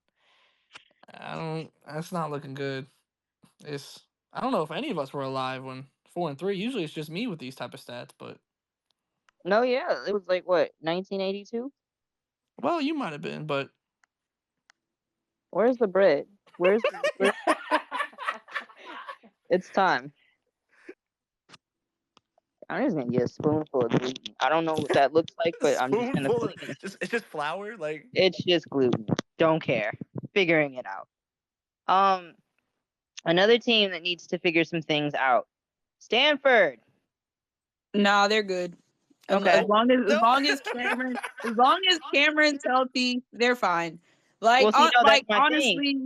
I don't. That's not looking good. It's. I don't know if any of us were alive when 4-3. Usually, it's just me with these type of stats, but No, yeah. It was like, what, 1982? well, you might have been, but Where's the bread? It's time. I'm just gonna get a spoonful of gluten. I don't know what that looks like, but I'm just gonna spoonful. fling it. It's just flour. Like It's just gluten. Don't care. Figuring it out. Um, Another team that needs to figure some things out. Stanford. Nah, they're good. Okay. As no. long as Cameron's healthy, they're fine. Well, see, no, that's Like my thing. honestly,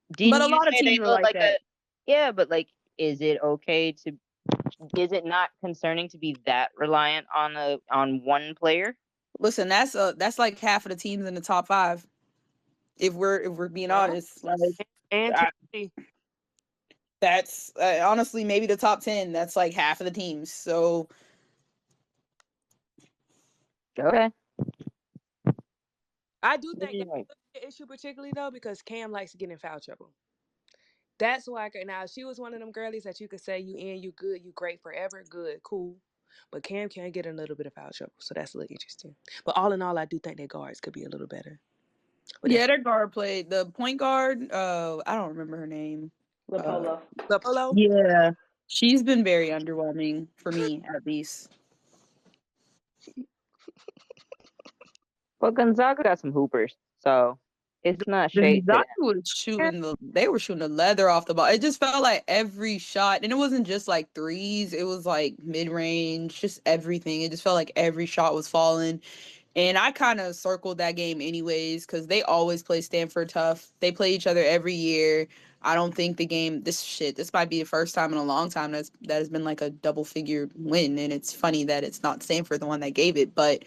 but Didn't a you lot of say they teams are look like like that. Yeah, but like, is it okay to? Is it not concerning to be that reliant on one player? Listen, that's like half of the teams in the top five. If we're being Well, honest, like And I, Tennessee. that's honestly maybe the top 10. That's like half of the teams. So Okay. I do What do think you that's think? an issue, particularly though, because Cam likes to get in foul trouble. That's why now if she was one of them girlies that you could say you in, you good, you great forever, good, cool. But Cam can get in a little bit of foul trouble, so that's a little interesting. But all in all, I do think their guards could be a little better. But yeah, that's their guard played the point guard. I don't remember her name. Uh, Lapolo. Polo. yeah, she's been very underwhelming for me at least. Well, Gonzaga got some hoopers, so it's not shade to Gonzaga them. was they were shooting the leather off the ball. It just felt like every shot, and it wasn't just like threes, it was like mid range, just everything. It just felt like every shot was falling. And I kind of circled that game anyways, because they always play Stanford tough. They play each other every year. I don't think this might be the first time in a long time that has been like a double figure win. And it's funny that it's not Stanford the one that gave it, but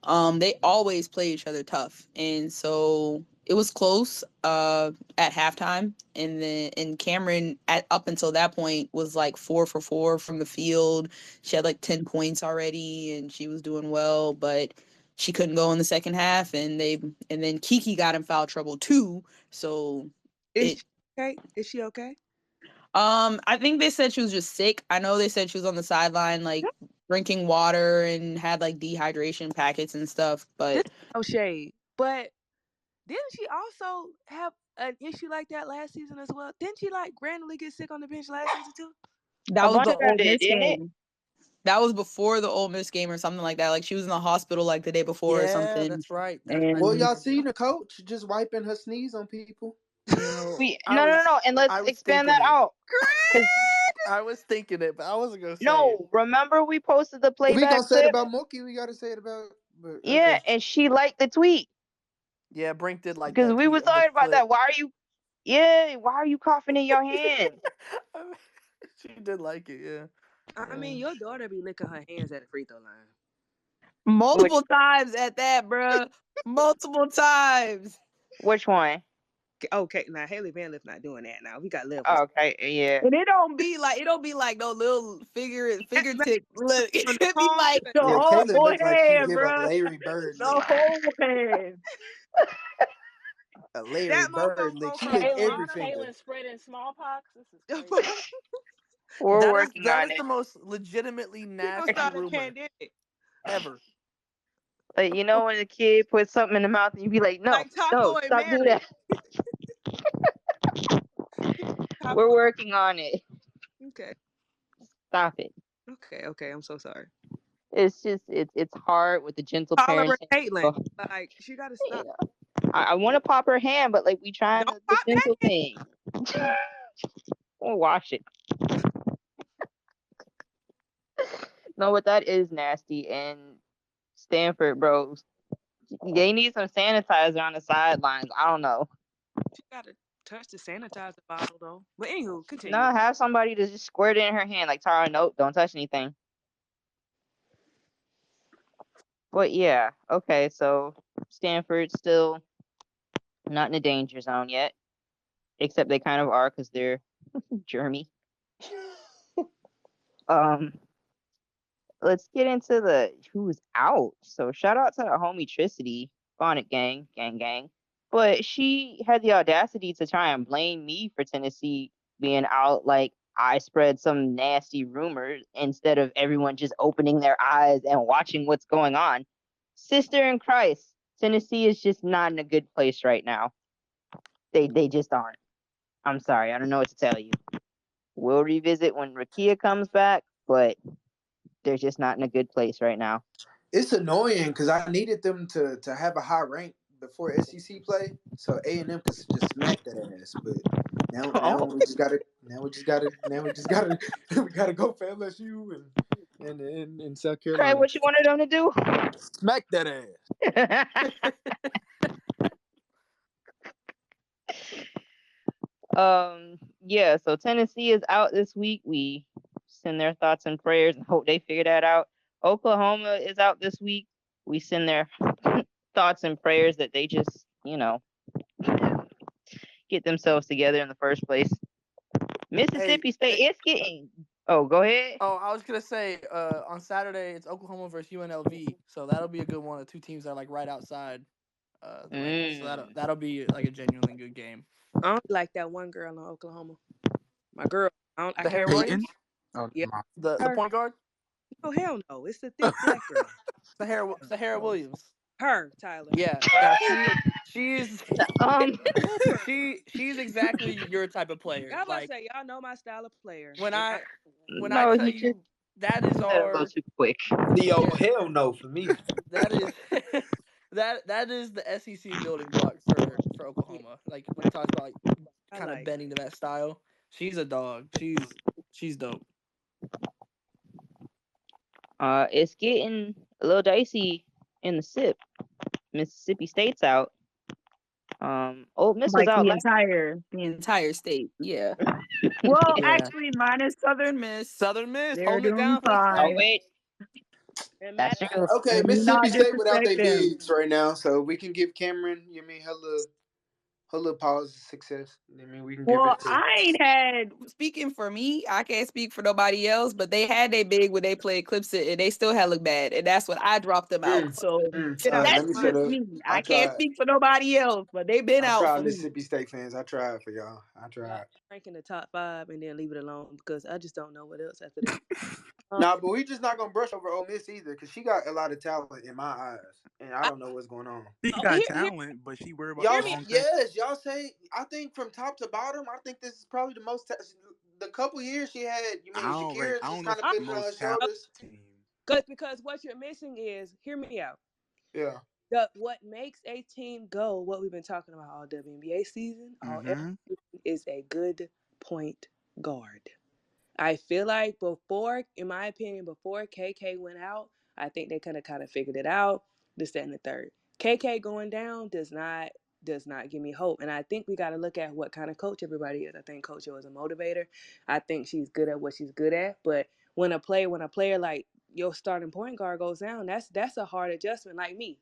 they always play each other tough. And so it was close at halftime. And Cameron up until that point was like 4 for 4 from the field. She had like 10 points already and she was doing well, but she couldn't go in the second half, and then Kiki got in foul trouble too. So Is it she okay? Is she okay? I think they said she was just sick. I know they said she was on the sideline like drinking water and had like dehydration packets and stuff, This but is no shade, but didn't she also have an issue like that last season as well? Didn't she like randomly get sick on the bench last season too? that A was bunch the of them Ole did, Miss didn't it? game. That was before the Ole Miss game or something like that. Like she was in the hospital like the day before or yeah, something. that's right. I Well, do And y'all remember seen that. the coach just wiping her sneeze on people. No, no, no, and let's I was expand thinking that it. out. Cause I was thinking it, but I wasn't gonna say it. no, remember we posted the If we gonna playback say it clip? about Mookie, we gotta say it about. But Yeah, okay. and she liked the tweet Yeah, Brink did like because that we were tweet of the talking about clip. that. Why are you coughing in your hand? She did like it, yeah. I mean, your daughter be licking her hands at the free throw line. Which multiple times at that, bruh. Multiple times. which one? Okay, now Haley Van Lift not doing that. Now we got levels. Okay, yeah. And it don't be like no little figurative look. On It the could be palm, like the Yeah, whole Kayla looked like she hand, give a bruh. Larry Bird The lick. whole hand. A Larry that Bird lick. mofo She from the licked Kaylin, every bottom. finger. Kaylin spreading smallpox. This is crazy. We're working That on is it. the most legitimately We gonna nasty start a rumor pandemic. ever. Like, you know when a kid puts something in the mouth and you be like, no, Like Taco and stop doing Mary. that. We're working on it. Okay. Stop it. Okay. I'm so sorry. It's just it's hard with the gentle Tolerate parenting. Caitlin. Like she gotta You stop. know, I want to pop her hand, but like we trying Don't the pop that gentle hand. thing. We'll wash it. No, but that is nasty. And Stanford, bro, they need some sanitizer on the sidelines. I don't know. She gotta touch the sanitizer bottle though. But anywho, continue. No, have somebody to just squirt it in her hand. Like, Tara, nope, don't touch anything. But yeah, okay, so Stanford still not in the danger zone yet. Except they kind of are because they're Jeremy. Let's get into the who's out. So shout out to the homie Tricity, Bonnet Gang, gang. But she had the audacity to try and blame me for Tennessee being out, like I spread some nasty rumors instead of everyone just opening their eyes and watching what's going on. Sister in Christ, Tennessee is just not in a good place right now. They just aren't. I'm sorry, I don't know what to tell you. We'll revisit when Rakia comes back, but they're just not in a good place right now. It's annoying because I needed them to have a high rank before SEC play, so A&M could just smack that ass. But now we just gotta we gotta go for LSU and South Craig, Carolina. what you wanted them to do? Smack that ass. Yeah, so Tennessee is out this week. We send their thoughts and prayers and hope they figure that out. Oklahoma is out this week. We send their thoughts and prayers that they just, get themselves together in the first place. Mississippi State, it's getting. Oh, go ahead. Oh, I was gonna say, on Saturday it's Oklahoma versus UNLV, so that'll be a good one. The two teams are like right outside the rankings, so that'll be like a genuinely good game. I only like that one girl in Oklahoma. My girl. I The Hair can't Peyton? Williams, Oh, Yeah. the Her. point guard, No, hell no. It's the thick black girl. Sahara Williams. Her, Tyler. Yeah, she's Um, Hooper. she's exactly your type of player. I was about to Like say, y'all know my style of player. when And I no, tell he just you that is said it a little our too quick. Yo, yeah hell no for me. that is that is the SEC building block for yeah, Oklahoma. Like when it talks about like I kind of like. bending to that style, she's a dog. She's dope. It's getting a little dicey in the SIP. Mississippi State's out. Ole Miss was Like out last. the entire state. Yeah. Well, Yeah, actually, minus Southern Miss. Southern Miss They're holding it doing down for the Oh fine. streak. wait, And that's Madison. true. Okay, Let me Mississippi not State without disrespect their them. bigs right now, so we can give Cameron, her little pause of success. We can give Well, it to. I ain't had, speaking for me, I can't speak for nobody else, but they had their big when they played Clipset and they still had look bad. And that's when I dropped them out. So Yeah. that's Let me shut just up. me. I I can't tried. speak for nobody else, but they've been I out tried, for me. Mississippi State fans. I tried for y'all. I Y'all tried. rank in the top 5 and then leave it alone because I just don't know what else after that. Nah, but we just not gonna brush over Ole Miss either, because she got a lot of talent in my eyes, and I I, don't know what's going on. She oh, got here, talent, but she worried about the Y'all, hear me. wrong thing. yes, y'all say. I think from top to bottom, I think this is probably the most. The couple years she had, Shakira I just don't know kind if of it's put the it on her most talented shoulders. team. Because what you're missing is, hear me out. Yeah. What makes a team go, what we've been talking about all WNBA season, all Mm-hmm. season, is a good point guard. I feel like before, in my opinion, before KK went out, I think they kind of figured it out. This, that, and the third. KK going down does not give me hope. And I think we got to look at what kind of coach everybody is. I think Coach O is a motivator. I think she's good at what she's good at. But when a player like your starting point guard goes down, that's a hard adjustment. Like me,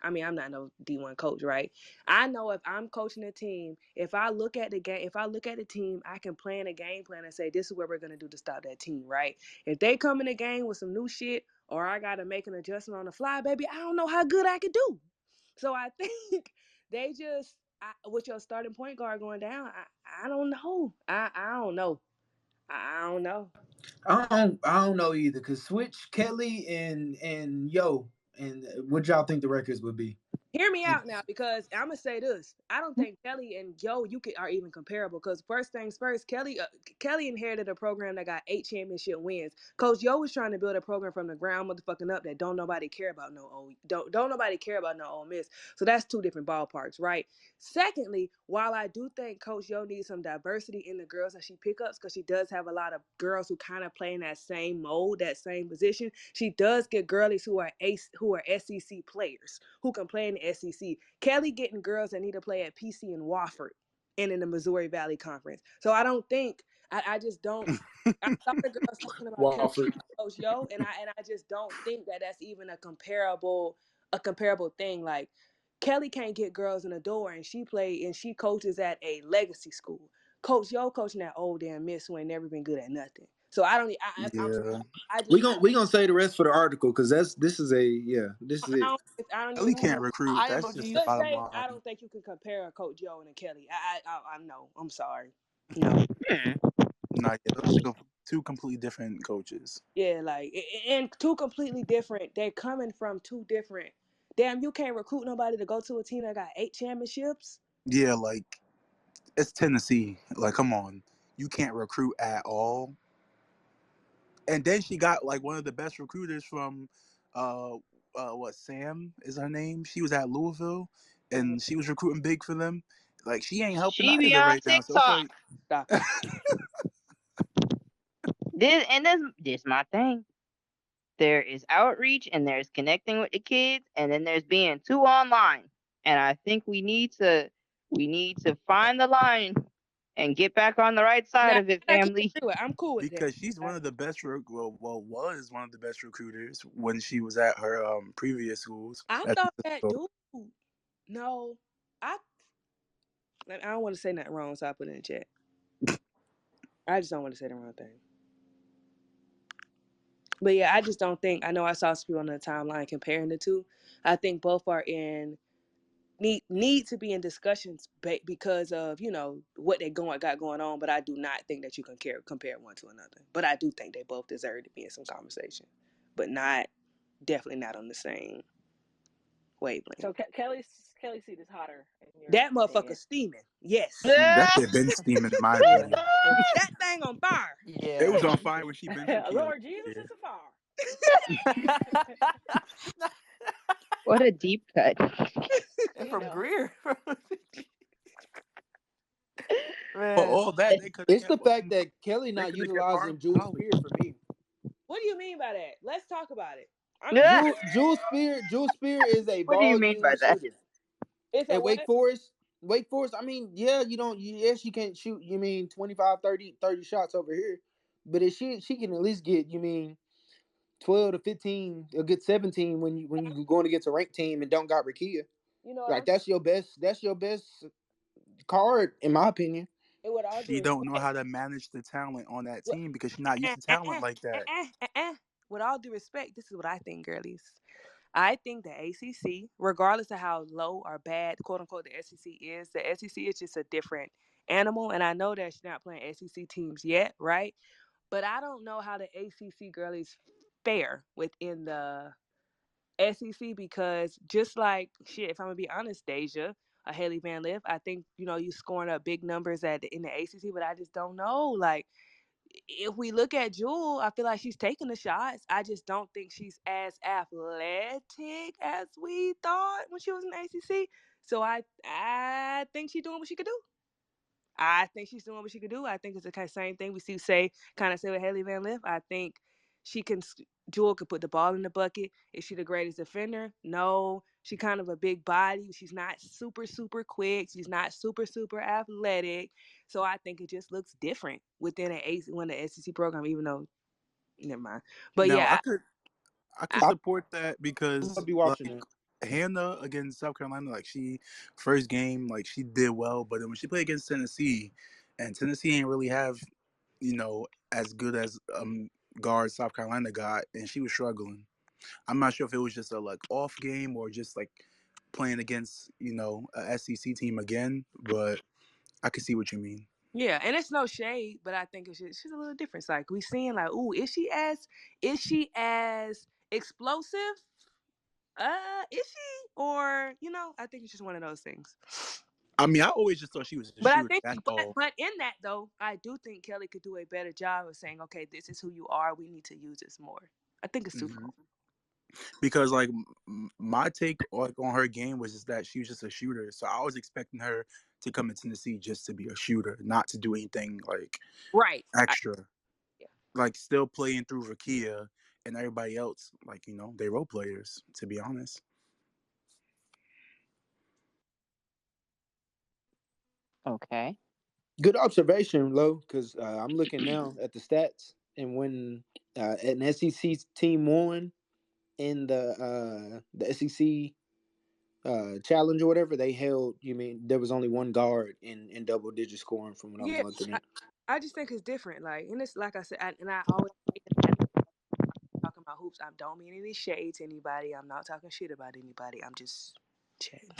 I mean, I'm not no D1 coach, right? I know if I'm coaching a team, if I look at the game, if I look at the team, I can plan a game plan and say, this is what we're going to do to stop that team, right? If they come in the game with some new shit or I got to make an adjustment on the fly, baby, I don't know how good I could do. So I think they just, with your starting point guard going down, I don't know. I don't know. I don't know. I don't know either. Cause switch Kelly and Yo, and what y'all think the records would be? Hear me out now, because I'm gonna say this. I don't think Kelly and Joe are even comparable. Because first things first, Kelly inherited a program that got 8 championship wins. Coach Joe was trying to build a program from the ground motherfucking up that don't nobody care about don't nobody care about no Ole Miss. So that's two different ballparks, right? Secondly, while I do think Coach Joe needs some diversity in the girls that she pickups, because she does have a lot of girls who kind of play in that same mode, that same position, she does get girlies who are SEC players who can play in the SEC. Kelly getting girls that need to play at PC and Wofford and in the Missouri Valley Conference. So I don't think I just don't. I saw the girls talking about Kelly Wofford. Coach Yo, and I just don't think that that's even a comparable thing. Like Kelly can't get girls in the door, and she coaches at a legacy school. Coach Yo coaching that old damn miss who ain't never been good at nothing. So I don't. I'm sorry. Yeah. I We just gonna we gonna say the rest for the article because this is I it. don't, I don't Ellie even can't think. recruit. I am That's low just key. the Good bottom sake, I line. don't think you can compare Coach Joe and a Kelly. I know. I'm sorry. No. Nah, yeah, those are two completely different coaches. Yeah, like and two completely different. They're coming from two different. Damn, you can't recruit nobody to go to a team that got 8 championships. Yeah, like it's Tennessee. Like, come on, you can't recruit at all. And then she got like one of the best recruiters from, uh, what Sam is her name? She was at Louisville, Mm, and she was recruiting big for them. Like she ain't helping She be either on right now. So it's TikTok. like, stop it. This my thing. There is outreach and there's connecting with the kids, and then there's being too online. And I think we need to find the line and get back on the right side Now of it, I can't family. agree with. I'm cool with that. because she's one of the best, was one of the best recruiters when she was at her previous schools. I At thought that dude. No, I don't want to say nothing wrong, so I put it in the chat. I just don't want to say the wrong thing. But yeah, I just don't think. I know I saw some people on the timeline comparing the two. I think both are in need to be in discussions because of what they got going on. But I do not think that you can compare one to another. But I do think they both deserve to be in some conversation, but definitely not on the same wavelength. So Kelly's seat is hotter in your That motherfucker opinion. steaming. Yes, that shit been steaming, in my Yeah. opinion. that thing on fire. It was Yeah. on fire when she benched Shaquille. Lord Jesus is a fire. What a deep cut. And You from know. Greer. For Man. all that, they could have It's the kept fact that Kelly they not could have kept Harvey utilizing Jules Collins. Spear for me. What do you mean by that? Let's talk about it. Jules Spear is a What do you mean volume by that? shooter. It's a At what? Wake Forest, I mean, yeah, she can't shoot, 25, 30 shots over here. But if she can at least get, 12 to 15, a good 17 when you going against a ranked team and don't got Rakia. You know what Like I'm that's your best card, in my opinion. saying? With all due She don't know respect. how to manage the talent on that What, team because she's not used uh, to uh, talent uh, like that. With all due respect, this is what I think, girlies. I think the ACC, regardless of how low or bad, quote unquote, the SEC is just a different animal. And I know that she's not playing SEC teams yet, right? But I don't know how the ACC girlies fare within the SEC because just like shit, if I'm gonna be honest, Deja, Haley Van Lith, I think you scoring up big numbers in the ACC, but I just don't know. Like if we look at Jewel, I feel like she's taking the shots. I just don't think she's as athletic as we thought when she was in the ACC. So I think she's doing what she could do. I think she's doing what she could do. I think it's the kind of same thing we kind of say with Haley Van Lith. I think she can. Jewel could put the ball in the bucket. Is she the greatest defender? No. She kind of a big body. She's not super super quick. She's not super super athletic. So I think it just looks different within the SEC program. Even though, never mind. But Now yeah, I could I I support that will because be watching like it. Hannah against South Carolina, like she first game, like she did well, but then when she played against Tennessee, and Tennessee ain't really have, as good as guard South Carolina got, and she was struggling. I'm not sure if it was just a like off game or just like playing against a SEC team again, but I can see what you mean. Yeah, and it's no shade, but I think she's a little different. It's like we seeing like, ooh, is she as explosive? Is she? Or I think it's just one of those things. I mean, I always just thought she was a But I shooter. think, That's but all. but in that though, I do think Kelly could do a better job of saying, okay, this is who you are. We need to use this more. I think it's twofold. Because like my take like on her game was just that she was just a shooter. So I was expecting her to come in Tennessee just to be a shooter, not to do anything like Right. extra. Yeah. Like still playing through Rakia and everybody else, like they role players. To be honest. Okay. Good observation, Lo, because I'm looking now at the stats, and when an SEC team won in the SEC challenge or whatever, they held. You mean there was only one guard in double digit scoring from what I'm Yeah. looking at. I just think it's different. Like, and it's like I said, I always talking about hoops. I don't mean any shade to anybody. I'm not talking shit about anybody. I'm just chatting.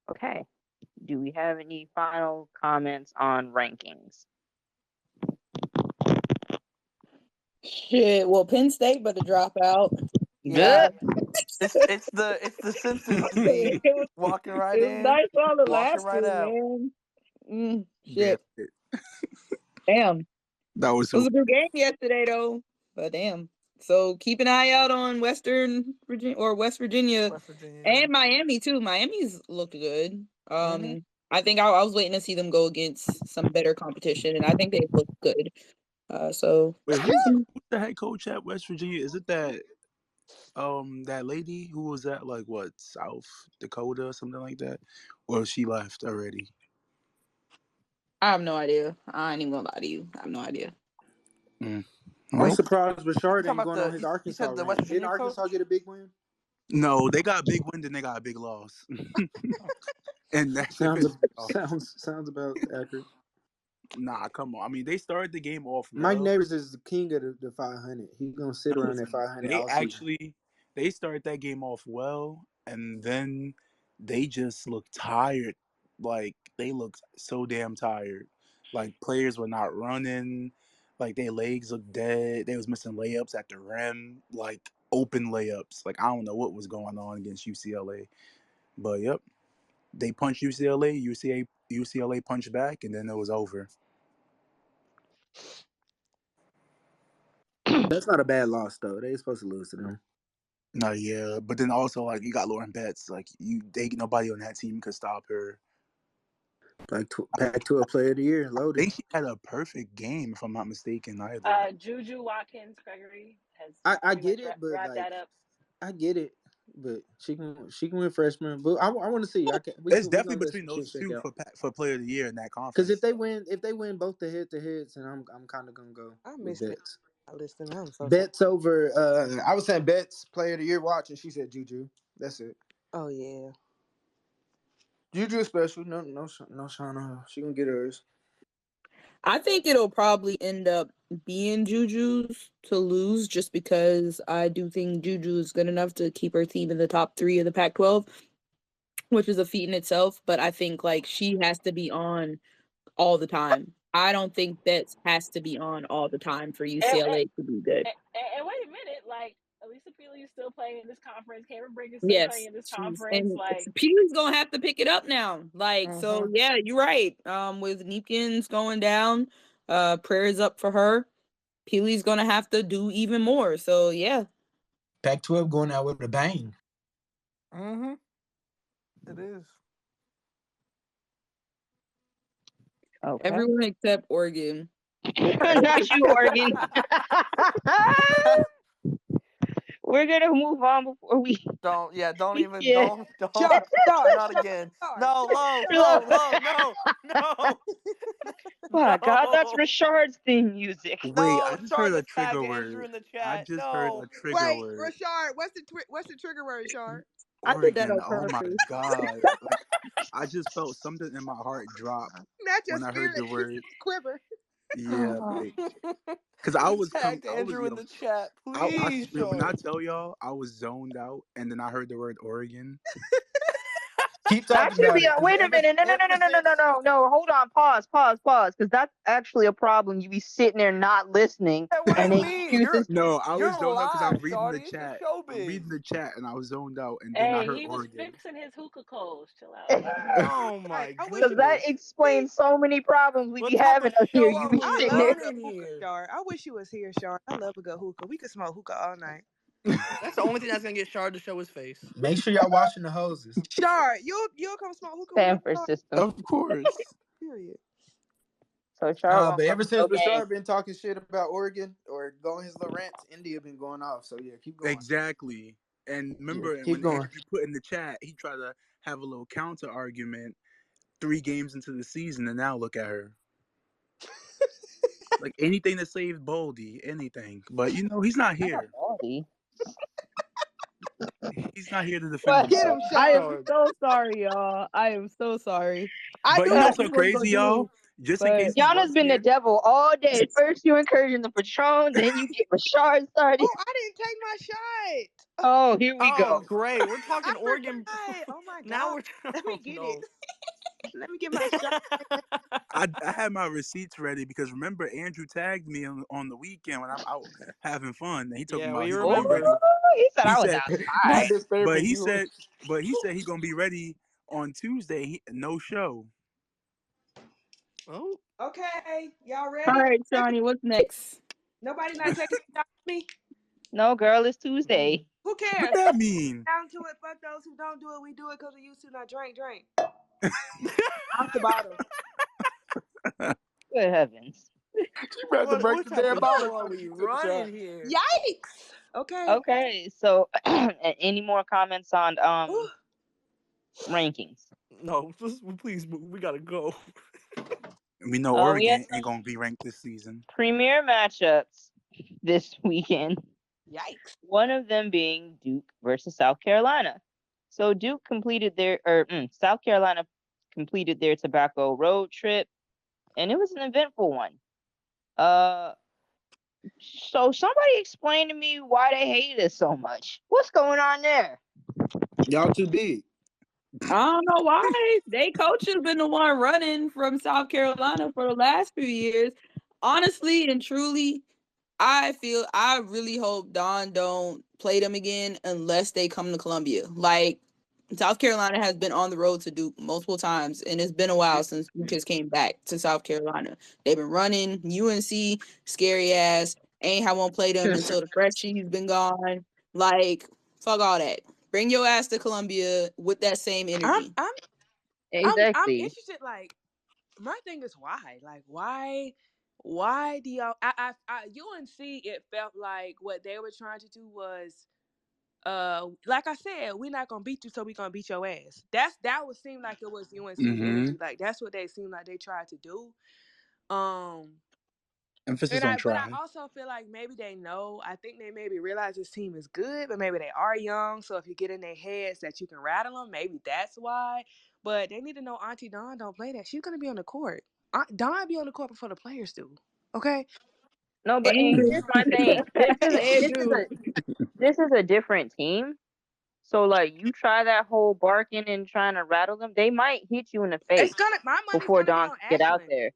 Okay. Do we have any final comments on rankings? Shit. Well, Penn State better drop out. Yeah, Good. it's the Simpsons to me. it was Walking right it was in, nice while it walking right lasted, out. man. Damn Shit. it. Damn. That was It was so. a good game yesterday, though. But damn. So keep an eye out on Western Virginia or West Virginia West Virginia. and Miami too. Miami's looked good. Mm-hmm. I think I was waiting to see them go against some better competition, and I think they looked good. So Wait, who's the head coach at West Virginia? Is it that lady who was at like what South Dakota or something like that, or she left already? I have no idea. I ain't even gonna lie to you. I have no idea. Mm. I'm Well, surprised You Richard talking ain't about going on his you Arkansas said the West rant. Didn't Virginia Arkansas coach? get a big win? no, they got a big win, then they got a big loss, and that's if Sounds it's sounds about accurate. nah. Come on, I mean they started the game off Mike well. Neighbors is the king of the 500. He's gonna sit Now around at listen, 500 they all season. actually they started that game off well, and then they just looked tired. Like they looked so damn tired. Like players were not running. Like their legs looked dead. They was missing layups at the rim, like open layups. Like I don't know what was going on against UCLA, but yep, they punched UCLA. UCLA punched back, and then it was over. That's not a bad loss though. They supposed to lose to them. No, yeah, but then also like you got Lauren Betts. Like they nobody on that team could stop her. Like Pac-12 Player of the Year, I loaded. think she had a perfect game, if I'm not mistaken, either. Juju Watkins Gregory has I pretty get much it, but wrapped like that up. I get it, but she can win freshman. But I want to see. I can It's we definitely gonna let between some shit those shake two out. for player of the year in that Because conference. if they win both the head to heads, and I'm kind of gonna go I with missed it. bets. Listen, I'm so sorry. Bets over. I was saying bets Player of the Year watch, and she said Juju. That's it. Oh yeah. Juju is special. No, Shauna. She gonna get hers. I think it'll probably end up being Juju's to lose just because I do think Juju is good enough to keep her team in the top 3 of the Pac-12, which is a feat in itself. But I think like she has to be on all the time. I don't think Betts has to be on all the time for And, UCLA to be good. and wait a minute, like Elisa Peely is still playing in this conference. Cameron Brink is still playing Yes, in this she's conference. and Like Pew's gonna have to pick it up now. Like, so Mm-hmm. yeah, you're right. With Neepkins going down, prayers up for her. Peely's gonna have to do even more. So yeah. Pac-12 going out with a bang. Mm-hmm. It is. Okay. Everyone except Oregon. Not you, Oregon. We're gonna move on before we. Don't even Yeah. Sharp, not again. No, no, no, My God, that's no, Richard's theme music. Wait, I no. just heard Trying a to tag trigger Andrew word. in the I chat. just heard a No. trigger Wait, word. Rashard, what's the trigger word, Rashard? I did that Oregon. on Oh my purpose. god. Like I just felt something in my heart drop Not your when I heard the spirit word. quiver. Yeah, like cuz I was Tagged I was Andrew in yo, the chat, I please, swear when I Sean. tell y'all I was zoned out and then I heard the word Oregon. Keep talking about Actually, it, because wait a minute. No, no, no, no, no, no, no, no, no. Hold on. Pause. Because that's actually a problem. You be sitting there not listening, Hey, what do and you mean? excuses. No, I You're was zoned out cuz I'm live, reading the Shawty. It's chat. your I'm reading showbiz. the chat and I was zoned out and then I Hey, heard he was Oregon. fixing his hookah coals. Chill out. Oh Like, my I wish Because that goodness. explains so many problems we What be type having of up here. show You are be we I sitting love there. a good running hookah, here? Shard. I wish you was here, Shard. I love a good hookah. We could smoke hookah all night. That's the only thing that's gonna get Shard to show his face. Make sure y'all washing the hoses. Shard, you'll come smoke hookah with us, Stanford Shard? system. Of course. Period. So Char won't But come ever to since no game. Rashard been talking shit about Oregon or going his little rants, India been going off. So yeah, keep going. Exactly. And Yeah, remember keep when going. Andrew put in the chat, he tried to have a little counter argument 3 games into the season, and now look at her. Like anything to save Baldy, anything. But he's not Not here. Baldy. He's not here to defend What? Get himself. him, I Shard. am so sorry, y'all. I am so sorry. I But knew you know it. That's what's what so I was gonna crazy, y'all? do. Just in case But he Yana's was been the here. devil all day. First you encouraging the Patron, then you get Rashard started. Oh, I didn't take my shot. Oh, here we Oh, go. great. We're I talking Oregon. forgot. Oh my Now god. we're. Let Oh, me get it. no. Let me get my shot. I had my receipts ready because remember Andrew tagged me on the weekend when I'm out having fun, and he talking Yeah, about we he's gonna be Oh, remember. ready. he said He I was said, Not outside. but disturbing he you. said, he gonna be ready on Tuesday. No show. Oh, Okay, y'all all ready? right, Shawnee, what's next? Nobody not taking a shot with me. No, girl, it's mm. Tuesday. Who What cares? that mean? Down to it. Fuck those who don't do it. We do it because we used to. Not drink. Off the bottle. Good heavens. You better to break What the type damn of bottle show are so she we can take a shot. running here? Yikes. Okay. Okay, so any more comments on Whew. rankings? No, please move. We gotta go. We know We had Oregon some ain't gonna be ranked this season. premier matchups this weekend. Yikes. One of them being Duke versus South Carolina. So Duke completed South Carolina completed their Tobacco road trip, and it was an eventful one. Uh, so somebody explain to me why they hated us so much. What's going on there? Y'all too big. I don't know why. They coach has been the one running from South Carolina for the last few years. Honestly and truly, I really hope Don don't play them again unless they come to Columbia. Like South Carolina has been on the road to Duke multiple times, and it's been a while since Duke just came back to South Carolina. They've been running UNC, scary ass. Ain't how won't play them until the freshies been gone. Like fuck all that. Bring your ass to Columbia with that same I'm energy. I'm I'm Exactly. interested. Like my thing is why? Like why do y'all UNC it felt like what they were trying to do was like I said, we're not gonna beat you, so we gonna beat your ass. That would seem like it was UNC's Mm-hmm. energy. Like that's what they seemed like they tried to do. Um Emphasis on but I try. also feel like maybe they know. I think they maybe realize this team is good, but maybe they are young. So if you get in their heads that you can rattle them, maybe that's why. But they need to know Auntie Dawn don't play that. She's gonna be on the court. Dawn be on the court before the players do. Okay. No, but and Andrew. here's my thing. Andrew. This is a different team. So like you try that whole barking and trying to rattle them, they might hit you in the It's face gonna. My money's before gonna be Don on can get out Ashland. there.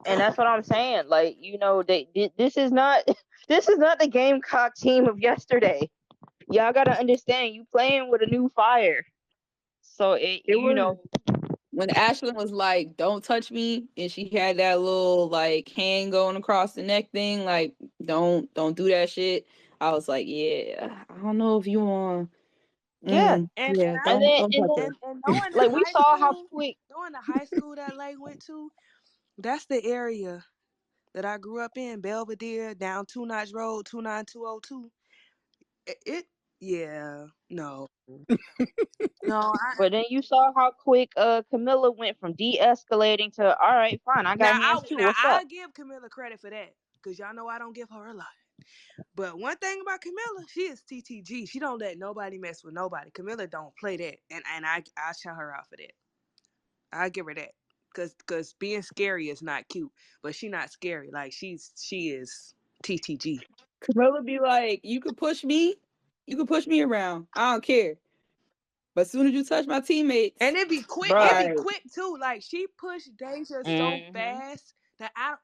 And that's what I'm saying. Like, this is not this is not the Gamecock team of yesterday. Y'all gotta understand you playing with a new fire. So It was when Ashlyn was like, "Don't touch me," and she had that little like hand going across the neck thing, like, "Don't do that shit." I was like, "Yeah, I don't know if you want, yeah. And yeah, And don't then don't and touch then her." and knowing the like we high saw how school, quick. that Lay went to, that's the area that I grew up in, Belvedere, down 2 Notch Road, 29202. Yeah, no. No, But then you saw how quick Camilla went from de-escalating to all right, fine, I got hands too. What's I up? give Camilla credit for that because y'all know I don't give her a lot. But one thing about Camilla, she is TTG. She don't let nobody mess with nobody. Camilla don't play that, and I shout her out for that. I give her that because being scary is not cute, but she not scary. Like she is TTG. Camilla be like, you could push me around. I don't care. But as soon as you touch my teammates, And it be quick. Bruh. It be right. quick too. Like she pushed Deja so Mm-hmm. fast that I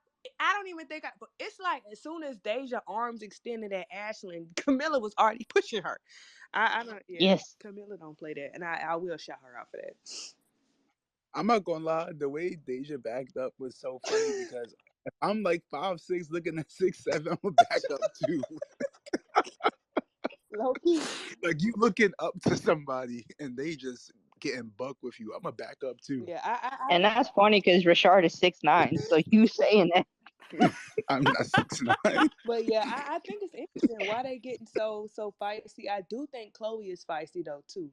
don't even think but it's like as soon as Deja arms extended at Ashlyn, Camilla was already pushing her. I don't Yes. Camilla don't play that. And I will shout her out for that. I'm not gonna lie, the way Deja backed up was so funny because if I'm like 5'6", looking at 6'7", I'm gonna back up too. Low key. Like you looking up to somebody and they just getting buck with you. I'm gonna back up too. Yeah, And that's funny because Rashard is 6'9", so you saying that. I'm not 6'9". but yeah, I think it's interesting why they getting so feisty. I do think Chloe is feisty though too.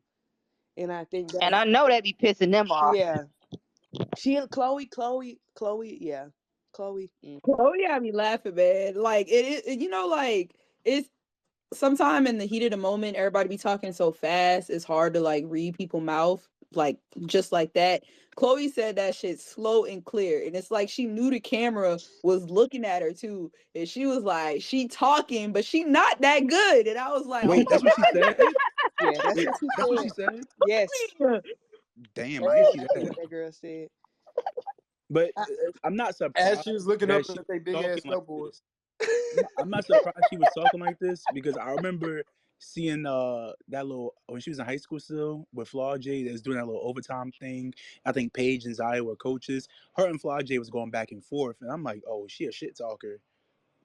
And I think And that I know that be pissing them off. yeah. She Chloe, yeah. Chloe. Chloe had me laughing, man. Like like it's sometime in the heat of the moment, everybody be talking so fast, it's hard to like read people's mouth, like just like that. Chloe said that shit slow and clear, and it's like she knew the camera was looking at her too, and she was like, she talking, but she not that good, and I was like, oh Wait, that's what she said? Yeah, that's Wait, what she that's what she said. said? Yes. my Damn, That's I didn't see exactly that. what that girl said. But I, I'm not As surprised she was looking that up she at they was big ass talking like snowboard. this. I'm not surprised she was talking like this because I remember seeing that little when she was in high school still with Flaw J that was doing that little overtime thing. I think Paige and Zaya were coaches. Her and Flaw J was going back and forth, and I'm like, oh, she a shit talker.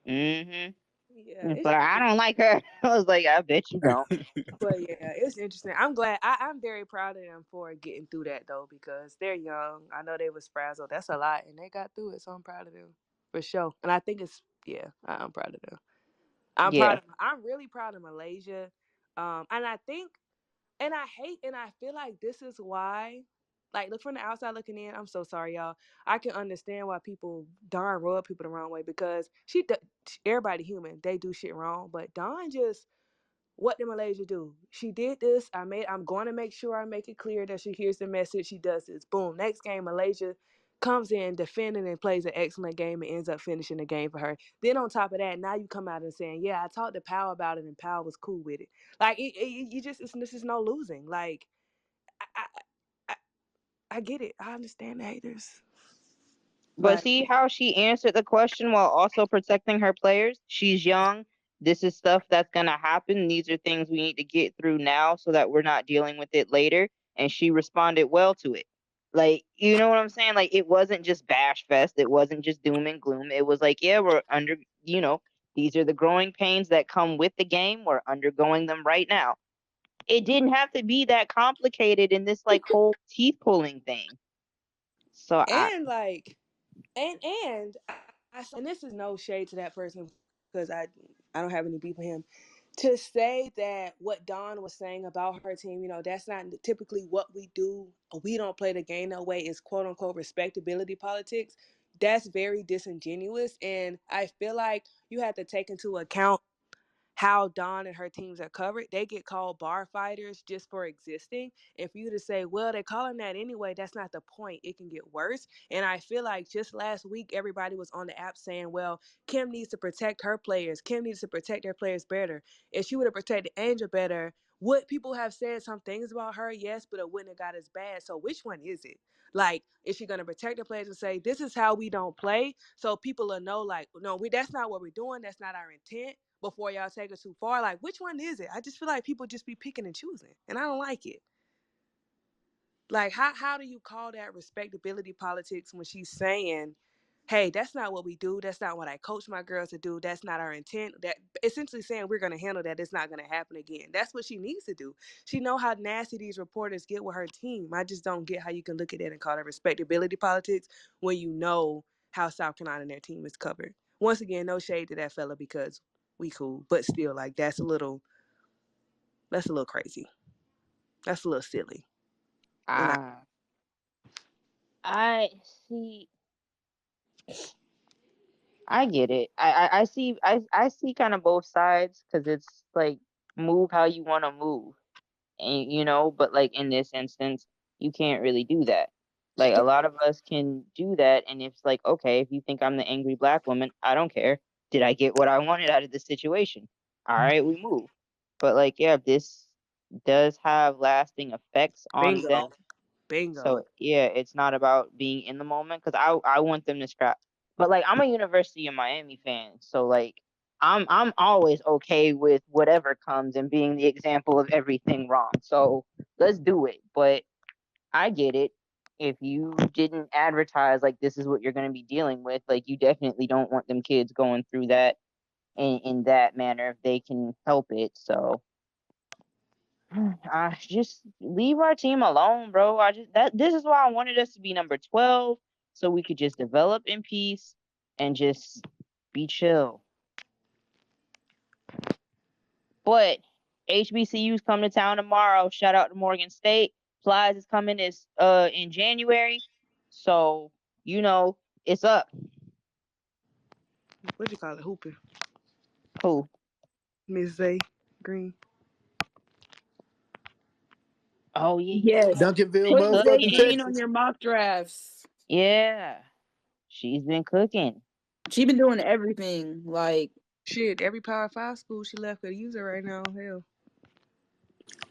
yeah, But I don't like her. I was like, I bet you don't. but yeah, it's interesting. I'm glad. I'm very proud of them for getting through that though because they're young. I know they was frazzled. That's a lot, and they got through it. So I'm proud of them for sure. And I think it's yeah, I'm proud of them. Yeah. I'm really proud of Malaysia. And I think and I hate and I feel like this is why like look from the outside looking in, I'm so sorry y'all. I can understand why people Dawn rub people the wrong way because everybody human, they do shit wrong, but Dawn just what did Malaysia do? She did this. I'm going to make sure I make it clear that she hears the message. She does this. Boom. Next game, Malaysia comes in defending and plays an excellent game and ends up finishing the game for her. Then on top of that, now you come out and saying, "Yeah, I talked to Powell about it, and Powell was cool with it." Like you just this is no losing. Like I, I I get it. I understand the haters. But Like see how she answered the question while also protecting her players? She's young. This is stuff that's going to happen. These are things we need to get through now so that we're not dealing with it later. And she responded well to it. Like, you know what I'm saying? Like, it wasn't just bash fest. It wasn't just doom and gloom. It was like, yeah, we're under, these are the growing pains that come with the game. We're undergoing them right now. It didn't have to be that complicated in this, like, whole teeth pulling thing. So, and like and and this is no shade to that person because I don't have any beef with him. To say that what Dawn was saying about her team, that's not typically what we do. We don't play the game that way. It's quote unquote respectability politics. That's very disingenuous. And I feel like you have to take into account how Dawn and her teams are covered. They get called bar fighters just for existing. And for you to say, well, they're calling that anyway, that's not the point. It can get worse. And I feel like just last week, everybody was on the app saying, well, Kim needs to protect her players. Kim needs to protect her players better. If she would have protected Angel better, would people have said some things about her? Yes, but it wouldn't have got as bad. So which one is it? Like, is she going to protect the players and say, this is how we don't play? So people will know, like, no, that's not what we're doing. That's not our intent before y'all take it too far. Like, which one is it? I just feel like people just be picking and choosing, and I don't like it. Like, how do you call that respectability politics when she's saying, hey, that's not what we do. That's not what I coach my girls to do. That's not our intent. That essentially saying we're going to handle that. It's not going to happen again. That's what she needs to do. She know how nasty these reporters get with her team. I just don't get how you can look at it and call it respectability politics when you know how South Carolina and their team is covered. Once again, no shade to that fella because we cool, but still, like, that's a little That's a little crazy. That's a little silly. And I see. I get it. I see. I see kind of both sides because it's like move how you want to move, and but like in this instance, you can't really do that. Like a lot of us can do that, and it's like, okay, if you think I'm the angry black woman, I don't care. Did I get what I wanted out of this situation? All right, we move. But like, yeah, this does have lasting effects on them. Bingo. So yeah, it's not about being in the moment because I want them to scrap. But like I'm a University of Miami fan, so like I'm always okay with whatever comes and being the example of everything wrong. So let's do it. But I get it. If you didn't advertise like this is what you're going to be dealing with, like you definitely don't want them kids going through that in that manner if they can help it. So I just leave our team alone, bro. This is why I wanted us to be number 12 so we could just develop in peace and just be chill. But HBCU's come to town tomorrow. Shout out to Morgan State. Plies is coming in January. So, it's up. What you call it? Hooping. Who? Miss Zay Green. Oh yeah. Yes. Duncanville, Been Put Zay motherfucking cooking. Green on Texas. your mock drafts. Yeah. She's been cooking. She been doing everything. Like Shit, every Power 5 school she left could use her right now. Hell.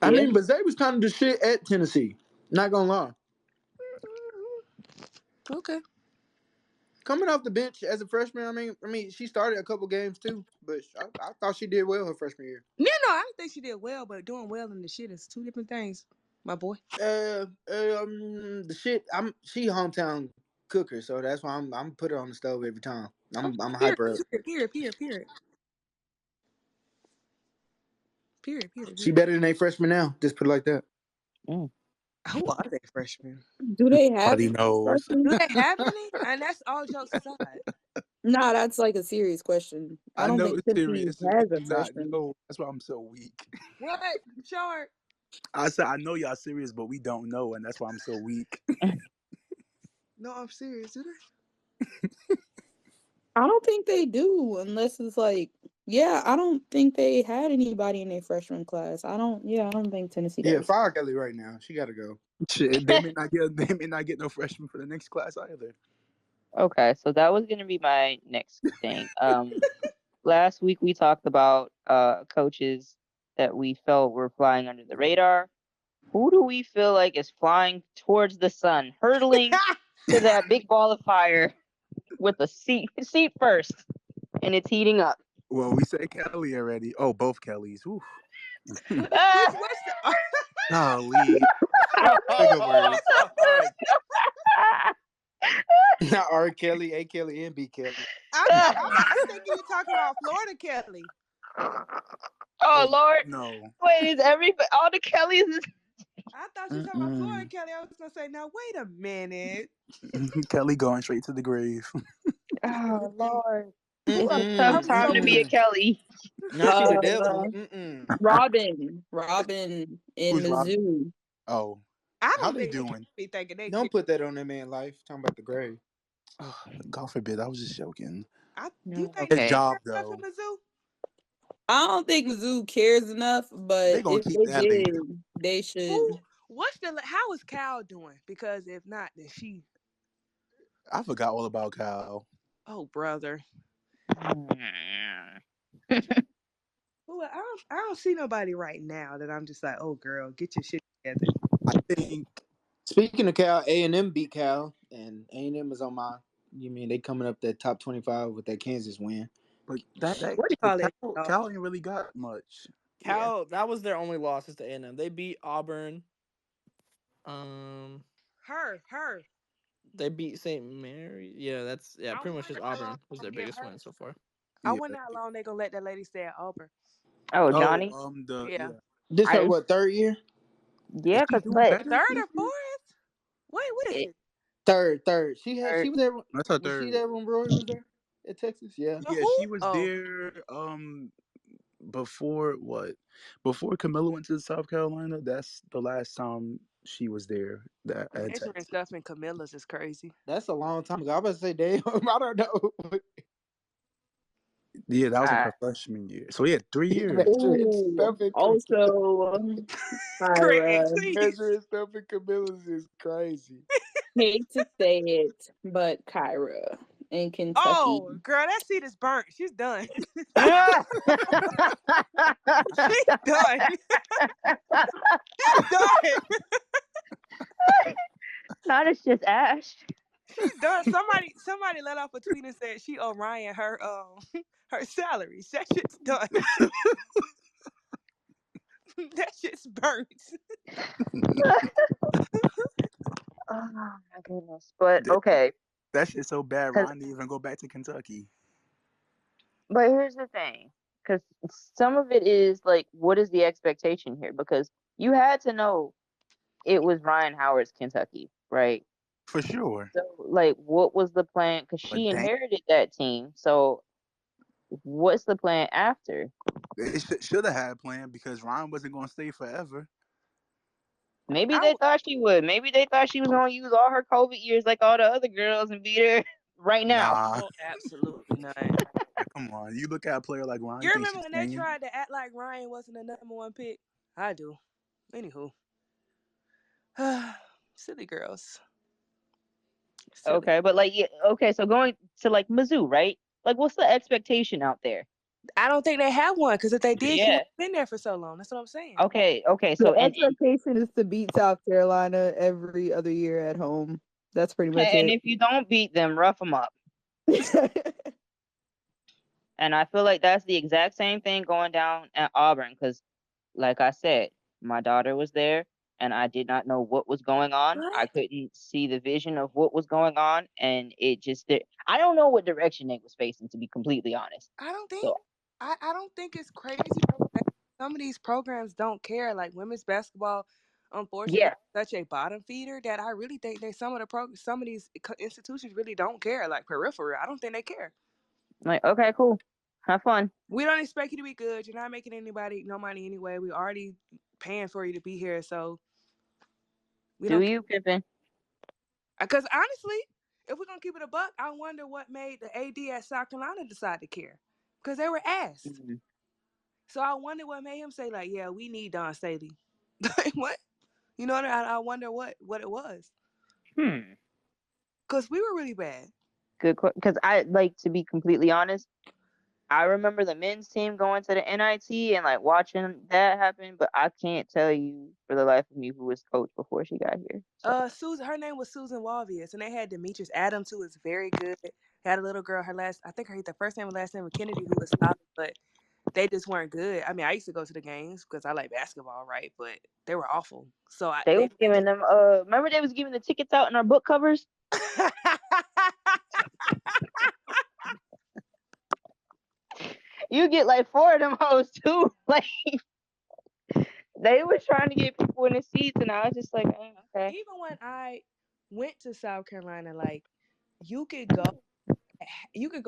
I yeah. mean, but Zay was kind of the shit at Tennessee. Not gonna lie. Okay. Coming off the bench as a freshman, I mean, she started a couple games too, but I thought she did well her freshman year. No, I don't think she did well, but doing well in the shit is two different things, my boy. The shit. She hometown cooker, so that's why I'm put her on the stove every time. Okay, I'm period, hyper up. She Period. better than a freshman now. Just put it like that. Mm. Who are they freshmen? Do they have Nobody knows. freshmen? Do they have any? And that's all jokes aside. Nah, that's like a serious question. I I don't know think it's Tennessee serious. You has a do not freshman. know. That's why I'm so weak. What? Short. I said I know y'all serious, but we don't know, and that's why I'm so weak. No, I'm serious. Do they? I don't think they do, unless it's like, yeah, I don't think they had anybody in their freshman class. I don't think Tennessee Yeah, does. fire Kelly right now. She got to go. Shit, they may not get no freshmen for the next class either. Okay, so that was gonna be my next thing. Last week we talked about coaches that we felt were flying under the radar. Who do we feel like is flying towards the sun, hurtling to that big ball of fire with a seat first, and it's heating up? Well, we said Kelly already. Oh, both Kellys. Oof. What's the? Golly. Bigger words. All right. Not R. Kelly, A. Kelly, and B. Kelly. I'm thinking you're talking about Florida Kelly. Oh Lord! No. Wait, is all the Kellys? I thought you were talking about Florida Kelly. I was gonna say, now wait a minute. Kelly going straight to the grave. Oh Lord! It's a I tough was time so to be a Kelly. No, she the devil. Robin in Who's Robin? Mizzou. Oh, I how don't they think they doing? be thinking they Don't kid. put that on that man's life. Talking about the grave. Oh, God forbid. I was just joking. You think His they Okay. job care enough for though. Mizzou? I don't think Mizzou cares enough, They but gonna if keep they that lady. did, they should. How is Cal doing? Because if not, then she. I forgot all about Kyle. Oh brother. Well, I don't see nobody right now that I'm just like, oh girl, get your shit together. I think. Speaking of Cal, A&M beat Cal, and A&M is on my. You mean they coming up that top 25 with that Kansas win? But that What do you but call it? Cal ain't really got much. Yeah. Cal, that was their only loss is to A&M. They beat Auburn. Her. They beat St. Mary. Yeah, pretty much just How long Auburn was their biggest win so far. I Yeah. wonder how long they gonna let that lady stay at Auburn. Oh, Oh, Johnny. Yeah. This her I what, third year? Is Yeah, he cause doing but better? Third or fourth? Wait, what is it, it? Third. She or, was there. That's her Was she third. there when Roy was there at Texas? Yeah. The Yeah, who? she was Oh, there. before what? Before Camilla went to South Carolina, that's the last time she was there. That at Entering Texas. stuff in Camilla's is crazy. That's a long time ago. I was about to say, damn, I don't know. Yeah, that was like I, her freshman year. So yeah, 3 years. Measuring ooh, stuff in also, Greg, Kyra, please. measuring stuff in Camilla's is crazy. hate to say it, but Kyra in Kentucky. Oh, girl, that seat is burnt. She's done. Ah! She's done. She's done. Not it's just Ash. She's done. Somebody let off a tweet and said she owe Ryan her her salary. That shit's done. That shit's burnt. Oh my goodness. But That, okay. that shit's so bad. 'Cause Ron didn't even go back to Kentucky. but here's the thing. Because some of it is like, what is the expectation here? Because you had to know it was Ryan Howard's Kentucky, right? For sure. So, like, what was the plan? Because But she dang, inherited that team. So, what's the plan after? it should have had a plan because Ron wasn't going to stay forever. Maybe I they w- thought she would. Maybe they thought she was going to use all her COVID years like all the other girls and be there right now. Nah, oh, absolutely not. come on. You look at a player like Ron, you You think remember she's when they staying? tried to act like Ryan wasn't the number one pick? I do. Anywho, silly girls. Silly. Okay, but like, yeah, okay, so going to like Mizzou, right? Like, what's the expectation out there? I don't think they have one because if they did, she Yeah. wouldn't have been there for so long. That's what I'm saying. Okay. The So expectation is to beat South Carolina every other year at home. That's pretty much and it. if you don't beat them, rough them up. And I feel like that's the exact same thing going down at Auburn because, like I said, my daughter was there and I did not know what was going on. I What? couldn't see the vision of what was going on, and it just did. I don't know what direction they was facing, to be completely honest. I don't think So I don't think it's crazy. Some of these programs don't care. Like women's basketball, unfortunately, yeah, is such a bottom feeder that I really think some of these institutions really don't care. Like peripheral, I don't think they care. like okay, cool, have fun. We don't expect you to be good. You're not making anybody no money anyway. We already paying for you to be here, so we Do don't. you, Pippin? Because honestly, if we're gonna keep it a buck, I wonder what made the AD at South Carolina decide to care, because they were asked. Mhm. So I wonder what made him say like, "Yeah, we need Don Staley." Like what? You know what? I wonder what it was. Hmm. Because we were really bad. Good, because I like to be completely honest. I remember the men's team going to the NIT and like watching that happen, but I can't tell you for the life of me who was coach before she got here. So Susan, her name was Susan Walvius, and they had Demetrius Adams, who was very good. They had a little girl, I think the first name and last name was Kennedy, who was solid, but they just weren't good. I mean, I used to go to the games because I like basketball, right? But they were awful. So they they was giving them. Remember they was giving the tickets out in our book covers. You get like 4 of them hoes too. Like they was trying to get people in the seats, and I was just like, okay. Even when I went to South Carolina, like you could go,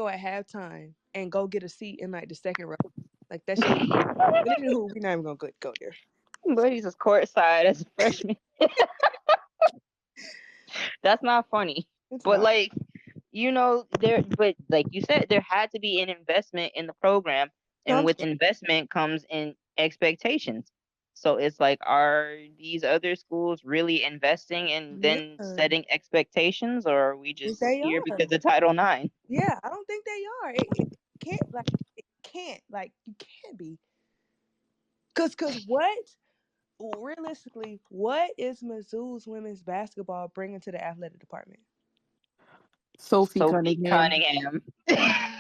at halftime and go get a seat in like the second row. Like that shit was. But anywho, we're not even gonna go there. But he's just courtside as a freshman. That's not funny. It's But not. like, but like you said, there had to be an investment in the program, and with Something. investment comes in expectations. So it's like, are these other schools really investing and Yeah, then setting expectations, or are we just they here are. because of Title IX? Yeah, I don't think they are. It can't you can't be. Cause what realistically, what is Mizzou's women's basketball bringing to the athletic department? Sophie Sophie Cunningham. Cunningham.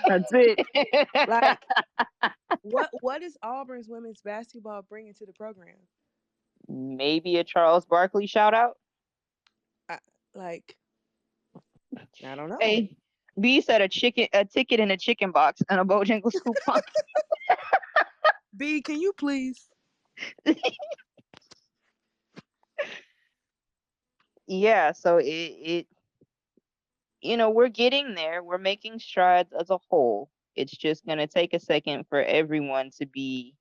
That's it. Like what is Auburn's women's basketball bringing to the program? Maybe a Charles Barkley shout out. I, like I don't know. Hey, B said a ticket in a chicken box and a Bojangles coupon. B, can you please? Yeah, so we're getting there. We're making strides as a whole. It's just going to take a second for everyone to be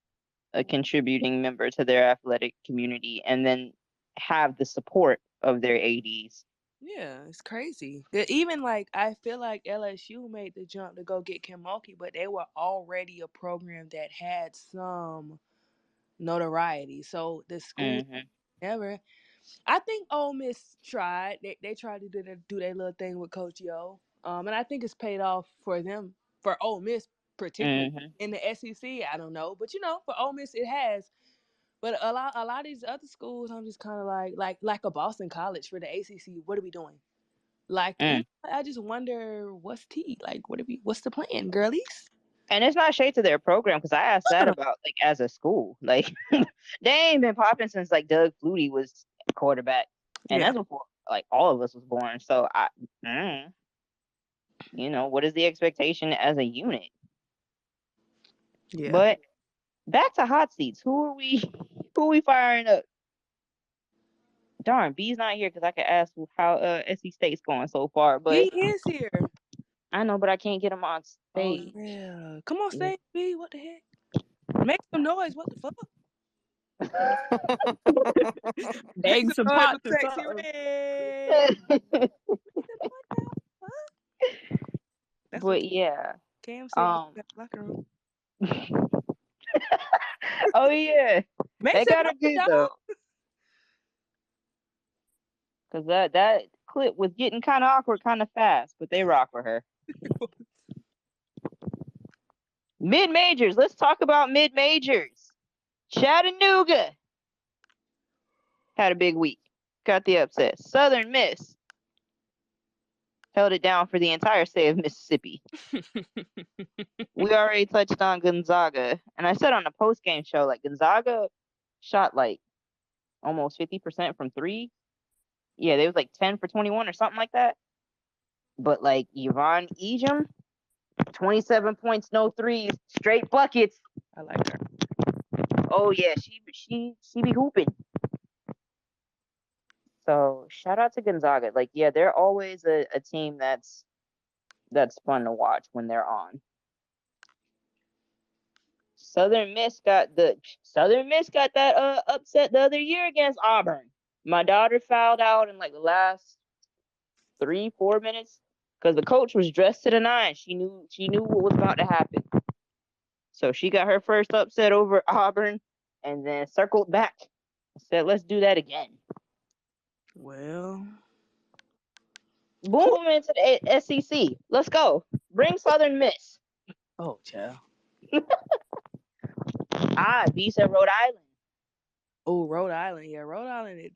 a contributing member to their athletic community and then have the support of their ADs. Yeah, it's crazy. Even like I feel like LSU made the jump to go get Kim Mulkey, but they were already a program that had some notoriety. So the school never. I think Ole Miss tried. They tried to do their little thing with Coach Yo. And I think it's paid off for them, for Ole Miss particularly. In the SEC, I don't know, but for Ole Miss it has. But a lot of these other schools, I'm just kind of like a Boston College for the ACC. What are we doing? Like, I just wonder what's tea. Like, what's the plan, girlies? And it's not shade to their program because I asked that about like as a school. Like they ain't been popping since like Doug Flutie was quarterback, and that's before like all of us was born. So what is the expectation as a unit? Yeah. But back to hot seats. Who are we firing up? Darn, B's not here because I could ask how SC State's going so far. But B is here. I know, but I can't get him on stage. Oh yeah, come on stage, B. What the heck? Make some noise. What the fuck? Make some noise pots with or Sexy something. Red. That's But what yeah. KMC locker room. Oh yeah. Make They some got a noise, good though. Because that clip was getting kind of awkward kind of fast, but they rock with her. Mid-majors. Let's talk about mid-majors. Chattanooga had a big week. Got the upset. Southern Miss held it down for the entire state of Mississippi. We already touched on Gonzaga. And I said on the post-game show, like, Gonzaga shot, like, almost 50% from three. Yeah, they was, like, 10 for 21 or something like that. But, like, Yvonne Ejim, 27 points, no threes, straight buckets. I like her. Oh, yeah, she be hooping. So, shout out to Gonzaga. Like, yeah, they're always a team that's fun to watch when they're on. Southern Miss got that upset the other year against Auburn. My daughter fouled out in like the last 3-4 minutes because the coach was dressed to the nines. She knew what was about to happen. So she got her first upset over Auburn and then circled back and said, let's do that again. Well, boom into the SEC. Let's go. Bring Southern Miss. Oh, child. B said Rhode Island. Oh, Rhode Island. Yeah, Rhode Island.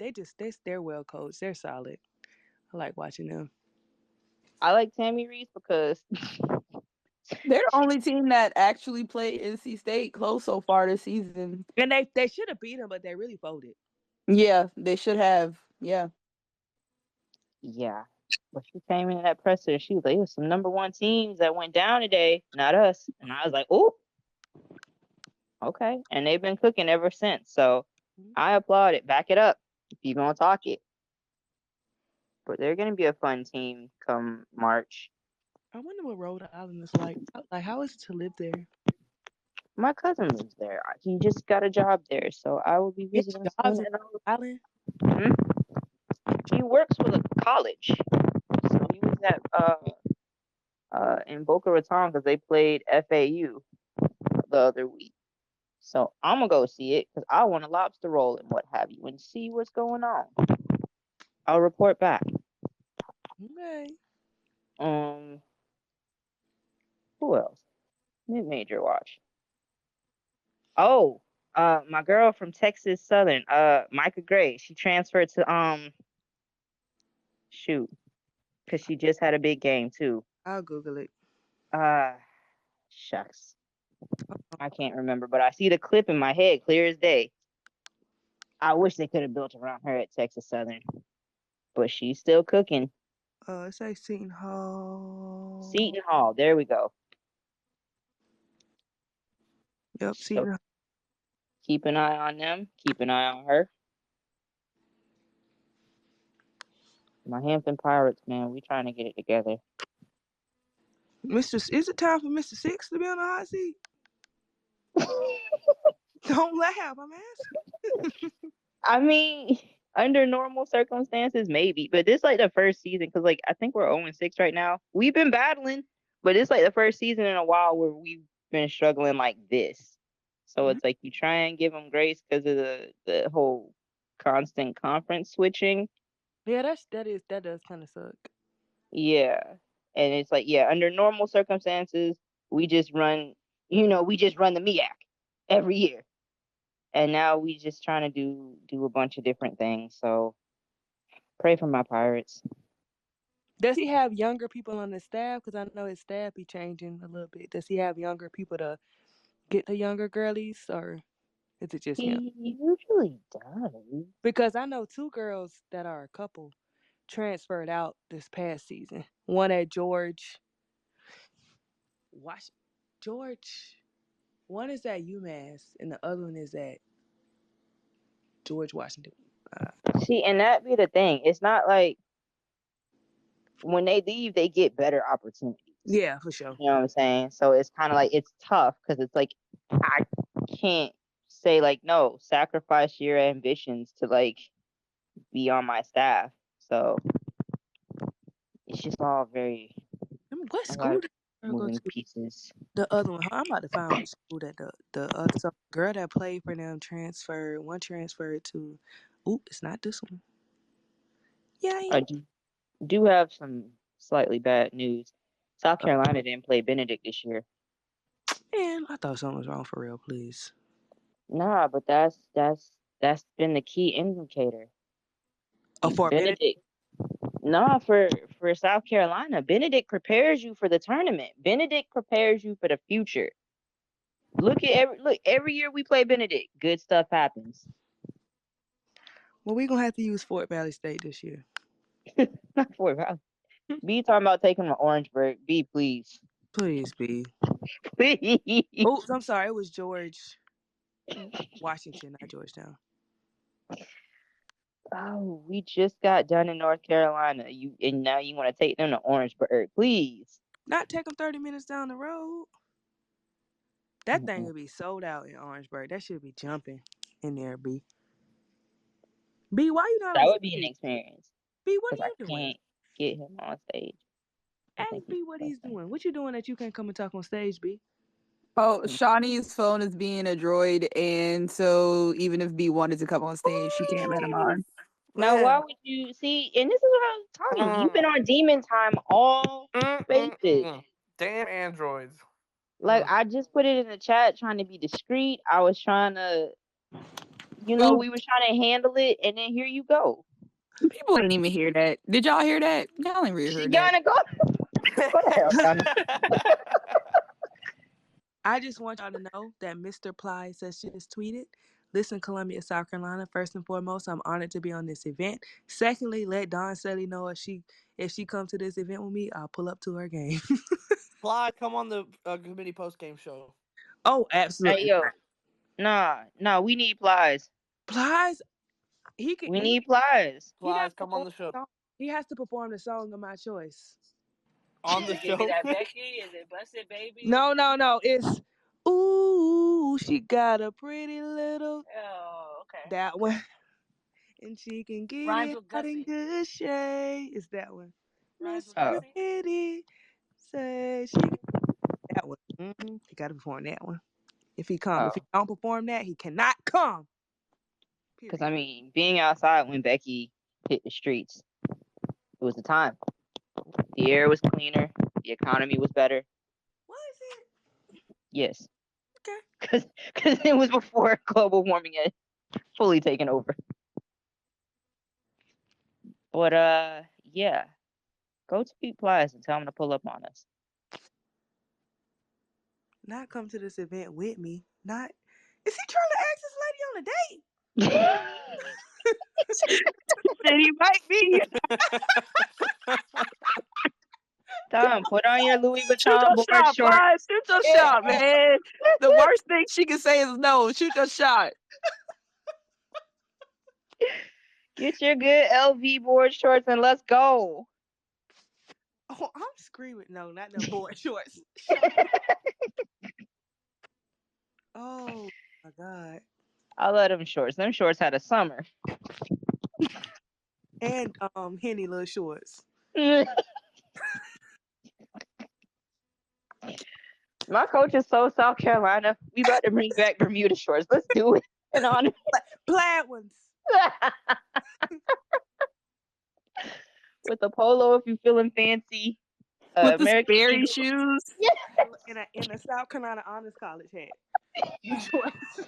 They're well coached. They're solid. I like watching them. I like Tammy Reese because they're the only team that actually played NC State close so far this season. And they should have beat them, but they really folded. Yeah, they should have. Yeah. Yeah. But she came in that presser. She was like, "There's some number one teams that went down today, not us." And I was like, "Oh, okay." And they've been cooking ever since. So I applaud it. Back it up if you're gonna talk it. But they're gonna be a fun team come March. I wonder what Rhode Island is like. Like, how is it to live there? My cousin lives there. He just got a job there, so I will be visiting jobs soon. in Rhode Island? He works with a college. So he was at in Boca Raton because they played FAU the other week. So I'm gonna go see it because I want a lobster roll and what have you, and see what's going on. I'll report back. Okay. Who else? Mid-major watch. Oh, my girl from Texas Southern, Micah Gray. She transferred to because she just had a big game too. I'll Google it. Shucks. I can't remember, but I see the clip in my head clear as day. I wish they could have built around her at Texas Southern, but she's still cooking. It says Seton Hall. Seton Hall. There we go. Yep, Seton Hall. Keep an eye on them. Keep an eye on her. My Hampton Pirates, man, we trying to get it together. Is it time for Mr. Six to be on the hot seat? Don't laugh. I'm asking. I mean, under normal circumstances, maybe, but this like the first season because like I think we're 0-6 right now. We've been battling, but it's like the first season in a while where we've been struggling like this. So it's like you try and give them grace because of the whole constant conference switching. Yeah, that does kind of suck. Yeah, and it's like under normal circumstances, we just run, we just run the MEAC every year, and now we just trying to do a bunch of different things. So pray for my Pirates. Does he have younger people on his staff? Because I know his staff be changing a little bit. Does he have younger people to get the younger girlies, or is it just him? He usually does. Because I know two girls that are a couple transferred out this past season. One at Wash George. One is at UMass, and the other one is at George Washington. See, and that be the thing. It's not like when they leave, they get better opportunities. Yeah, for sure. You know what I'm saying? So it's kind of like it's tough because it's like I can't say like no, sacrifice your ambitions to like be on my staff. So it's just all very What a lot school of did the girl go moving to? pieces. The other one. I'm about to find which school that the other so girl that played for them transferred. One transferred to. Oop, it's not this one. Yay. I do have some slightly bad news. South Carolina didn't play Benedict this year. Man, I thought something was wrong for real. Please. Nah, but that's been the key indicator. For a minute. Benedict. Nah, for South Carolina, Benedict prepares you for the tournament. Benedict prepares you for the future. Look every year we play Benedict, good stuff happens. Well, we gonna have to use Fort Valley State this year. Not Fort Valley. B talking about taking them to Orangeburg. B, please. Please be. Please. Oh, I'm sorry. It was George Washington, not Georgetown. Oh, we just got done in North Carolina. And now you want to take them to Orangeburg. Please. Not take them 30 minutes down the road. That thing would be sold out in Orangeburg. That should be jumping in there, B. B, why you not That on would be an stage? experience. B, what are Because you I doing? can't get him on stage. I think Ask he's B what he's listening. doing. What you doing that you can't come and talk on stage, B? Oh, Shawnee's phone is being a droid, and so even if B wanted to come on stage, she can't let him on. Now, Well, why would you see? And this is what I was telling you. You've been on demon time all spaces. Damn androids. Like I just put it in the chat, trying to be discreet. I was trying to, we was trying to handle it, and then here you go. People didn't even hear that. Did y'all hear that? Y'all ain't really heard that. Yana, go to hell, Yana. I just want y'all to know that Mr. Plies has just tweeted, listen, Columbia, South Carolina, first and foremost, I'm honored to be on this event. Secondly, let Dawn Selly know if she comes to this event with me, I'll pull up to her game. Fly, come on the committee post game show. Oh, Hey, absolutely. yo. Nah, we need Plies. Plies, We need Plies. Flies, come on the show. He has to perform the song of my choice. On the Is it gonna be show. that Becky? Is it Busted Baby? No. It's ooh, she got a pretty little. Oh, okay. That one. And she can get Rhymes it with out in Gussie. good shape. It's that one. Rhymes Miss with Gussie. Pretty say she that one. He got to perform that one. If he don't perform that, he cannot come. Because, Period. I mean, being outside when Becky hit the streets, it was the time. The air was cleaner. The economy was better. Was it? Yes. Okay. Because it was before global warming had fully taken over. But, yeah. Go to Pete Plies and tell him to pull up on us. Not come to this event with me. Not. Is he trying to ask this lady on a date? Said he might be. Tom, put on your Louis Shoot Vuitton your board shot, shorts. Plies. Shoot your shot, man. The worst thing she can say is no. Shoot your shot. Get your good LV board shorts and let's go. Oh, I'm screaming. agree with no, not them board shorts. Oh my god. I love them shorts. Them shorts had a summer. And Henny little shorts. My coach is so South Carolina. We about to bring back Bermuda shorts. Let's do it. And on Plaid ones. with a polo if you feeling fancy. With the American Sperry Eagle. shoes. In a South Carolina Honors College hat. Shorts.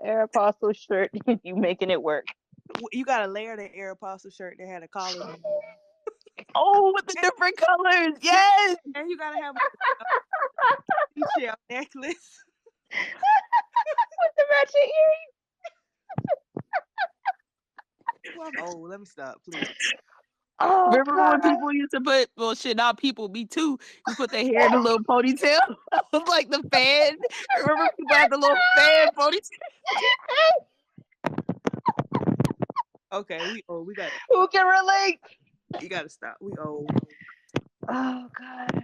Aeropostale shirt. You making it work. You gotta layer that Aeropostale shirt that had a collar. Oh, with the different colors. Yes. And you gotta have a seashell necklace. With the matching earrings. Well, I'm old. Let me stop, please. Oh, Remember when God. people used to put, well, shit, not people, me too. You put their hair in a little ponytail. That was like the fan. Remember people had the little fan ponytail? Okay, we old. We got. Who can relate? You gotta stop. We old. Oh, God.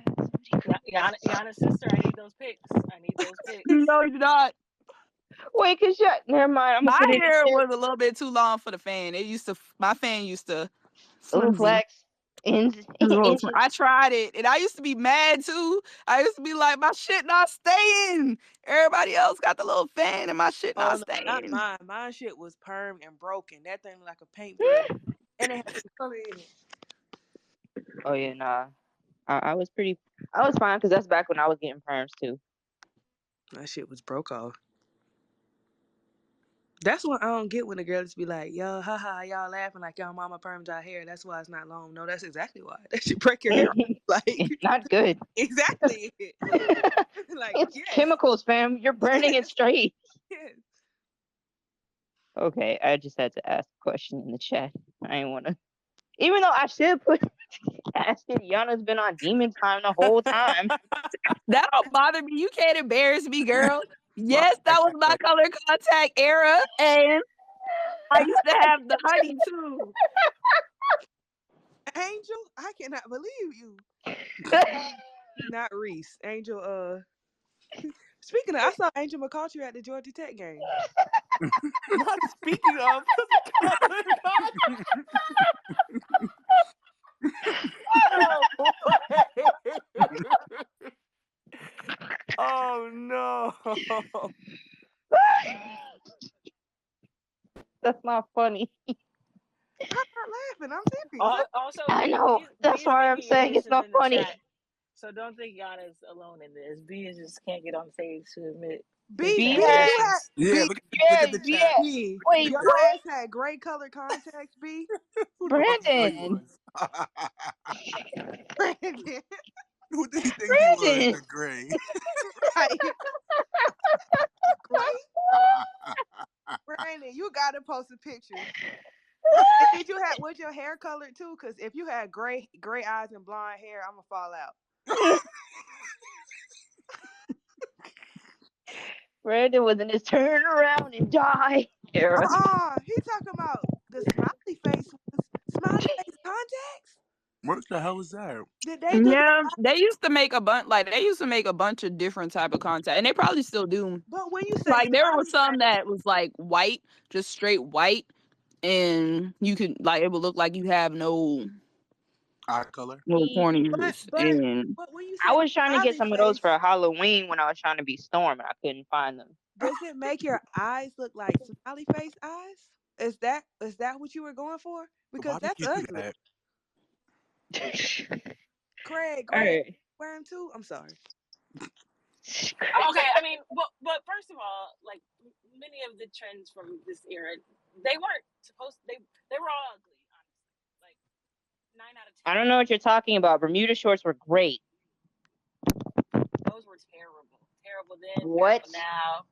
Yana's sister, I need those pics. No, you not. Wait, cause never mind. I'm gonna My put it in hair the was a little bit too long for the fan. My fan used to little flimsy. flex. I tried it, and I used to be mad too. I used to be like, my shit not staying. Everybody else got the little fan, and my shit not Oh no, not staying. mine. Mine shit was permed and broken. That thing like a paintbrush, and it had some color in it. Oh yeah, nah. I was fine because that's back when I was getting perms too. That shit was broke off. That's what I don't get when the girls be like, yo, haha, y'all laughing like y'all mama permed our hair. That's why it's not long. No, that's exactly why. That should break your hair off. Like, It's not good. exactly. Like, It's yes. chemicals, fam. You're burning it straight. Yes. Okay, I just had to ask a question in the chat. I didn't want to. Even though I should put asking, Yana's been on demon time the whole time. That don't bother me. You can't embarrass me, girl. Yes, that was my color contact era, and I used to have the honey too. Angel, I cannot believe you. Not Reese. Angel, speaking of, I saw Angel McCoughtry at the Georgia Tech game. Not speaking of the color Oh no. That's not funny. I'm not laughing. I'm serious. Also, I know. B That's is why I'm making your saying it's business not in the funny. chat. So don't think Yana's alone in this. B is just can't get on stage to admit. B, B you had- had Yeah, B, look Yeah, at the yeah. chat. B. Wait, Your what? ass had gray colored contacts, B. Who the fuck you thought he Brandon. was? Brandon. Who did he think he was? Brandon. The gray. Right. Gray. Brandon, you gotta post a picture. And did you have was your hair colored too? Because if you had gray eyes and blonde hair, I'm gonna fall out. Brandon was in his turn around and die era. He talking about the smiley face ones. Smiley face contacts? What the hell is that? Did they do Yeah, that? they used to make a bunch of different type of contact, and they probably still do. But when you say Like there were smiley some face, that was like white, just straight white, and you could like it would look like you have no Eye color? corneas. And but when you I say was trying to get smiley some of those face, for Halloween when I was trying to be Storm and I couldn't find them. does it make your eyes look like smiley face eyes? Is that what you were going for? Because Why did that's you do ugly. that? Craig, All right. wear them too? I'm sorry. Okay, I mean, but first of all, like many of the trends from this era, they weren't supposed. They were all ugly, honestly. Like 9 out of 10. I don't know what you're talking about. Bermuda shorts were great. Those were terrible then. What? Terrible now.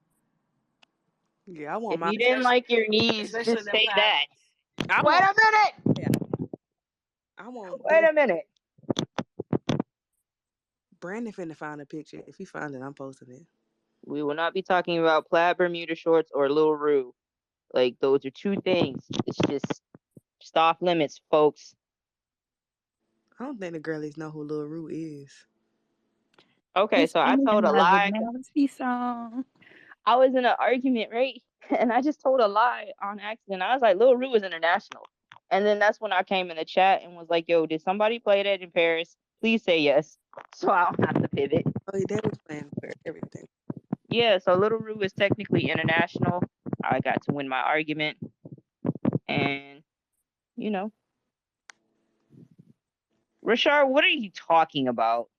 Yeah, I want If my. you didn't like your knees, Especially just them say plaid that. I Wait want. a minute. Yeah, I want Wait those. a minute. Brandon finna find a picture. If he finds it, I'm posting it. We will not be talking about plaid Bermuda shorts or Lil Rue. Like those are two things. It's just off limits, folks. I don't think the girlies know who Lil Rue is. Okay, It's so I told a lie. nasty song. I was in an argument, right? And I just told a lie on accident. I was like, Lil Rue is international. And then that's when I came in the chat and was like, yo, did somebody play that in Paris? Please say yes. So I don't have to pivot. Oh, they was playing for everything. Yeah, so Little Rue is technically international. I got to win my argument. And, you know. Rashard, what are you talking about?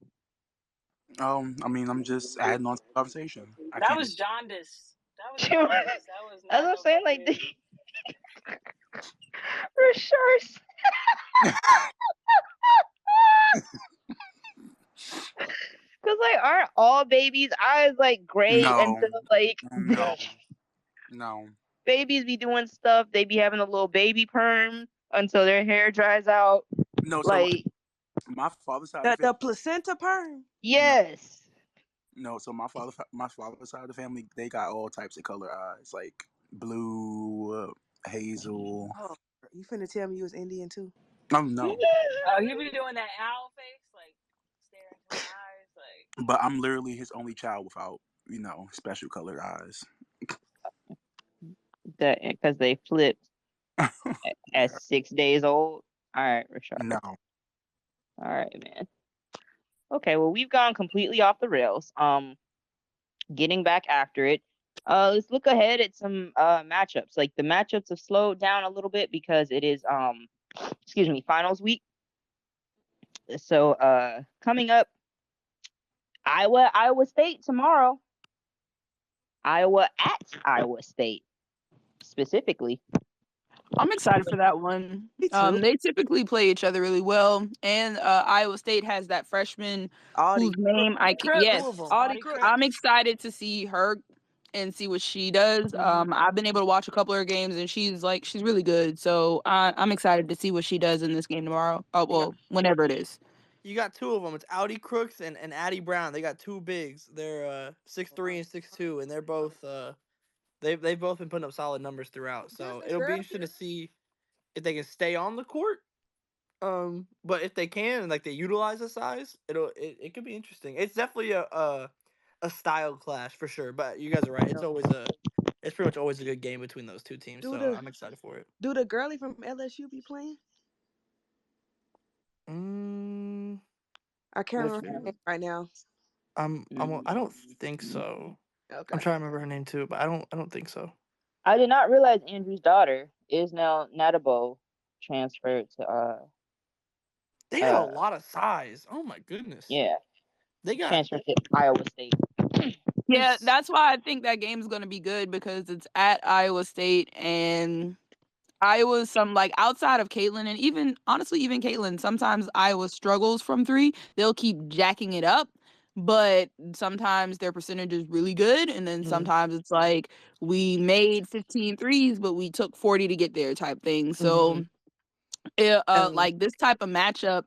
I mean, I'm just adding on to the conversation. I That can't. was jaundice. That was That's jaundice. That was what not I'm no saying. fucking. Like, Rashard. Because, like, aren't all babies' eyes, like, gray No, until, like, no, no. babies be doing stuff? They be having a little baby perm until their hair dries out. No, so Like, my father's side of the family. The placenta perm. No, yes. no. So my father's side of the family, they got all types of color eyes, like blue, hazel. Oh, you finna tell me you was Indian too? Oh no, Oh, he be doing that owl face, like staring into my eyes, like. but I'm literally his only child without, special colored eyes. That because they flipped at Yeah. 6 days old. All right, Rashard. No. All right, man. Okay, well, we've gone completely off the rails. Getting back after it. Let's look ahead at some matchups. Like the matchups have slowed down a little bit because it is finals week. So coming up, Iowa State tomorrow. Iowa at Iowa State specifically. I'm excited for that one. Me too. They typically play each other really well, and Iowa State has that freshman Audie whose name I can. Crooks. Yes, two of them. Audie Crooks. I'm Crooks. excited to see her and see what she does. I've been able to watch a couple of her games, and she's really good. So I'm excited to see what she does in this game tomorrow. Oh You got well, whenever it is. you got two of them. It's Audi Crooks and Addie Brown. They got two bigs. They're 6'3" and 6'2", and they're both they've both been putting up solid numbers throughout. There's So a it'll be girl. interesting to see if they can stay on the court. But if they can and like they utilize the size, it could be interesting. It's definitely a style clash for sure. But you guys are right. It's pretty much always a good game between those two teams. Do So the I'm excited for it. do the girlie from LSU be playing? Mm, I can't let's remember her see. name right now. I don't think so. I'm Okay. trying to remember her name too, but I don't think so. I did not realize Andrew's daughter is now Natabo transferred to They have a uh lot of size. Oh my goodness. yeah, They got transferred to Iowa State. Yeah, this. that's why I think that game's going to be good because it's at Iowa State and Iowa's some like outside of Caitlin and even honestly even Caitlin, sometimes Iowa struggles from three. They'll keep jacking it up, but sometimes their percentage is really good and then Mm, sometimes it's like we made 15 threes but we took 40 to get there type thing. mm-hmm. So And like this type of matchup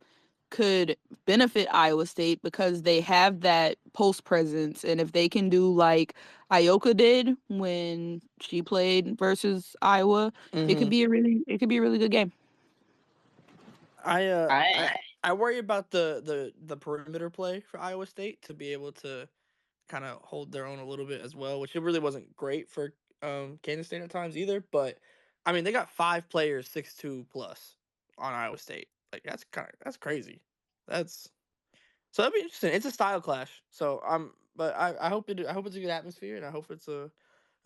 could benefit Iowa State because they have that post presence, and if they can do like Ioka did when she played versus Iowa, mm-hmm. it could be a really good game. I uh I I I worry about the perimeter play for Iowa State to be able to kind of hold their own a little bit as well, which it really wasn't great for Kansas State at times either. But I mean, they got 5 players 6'2" plus on Iowa State. Like that's crazy. That's so that'd be interesting. It's a style clash. So but I hope it's a good atmosphere and I hope it's a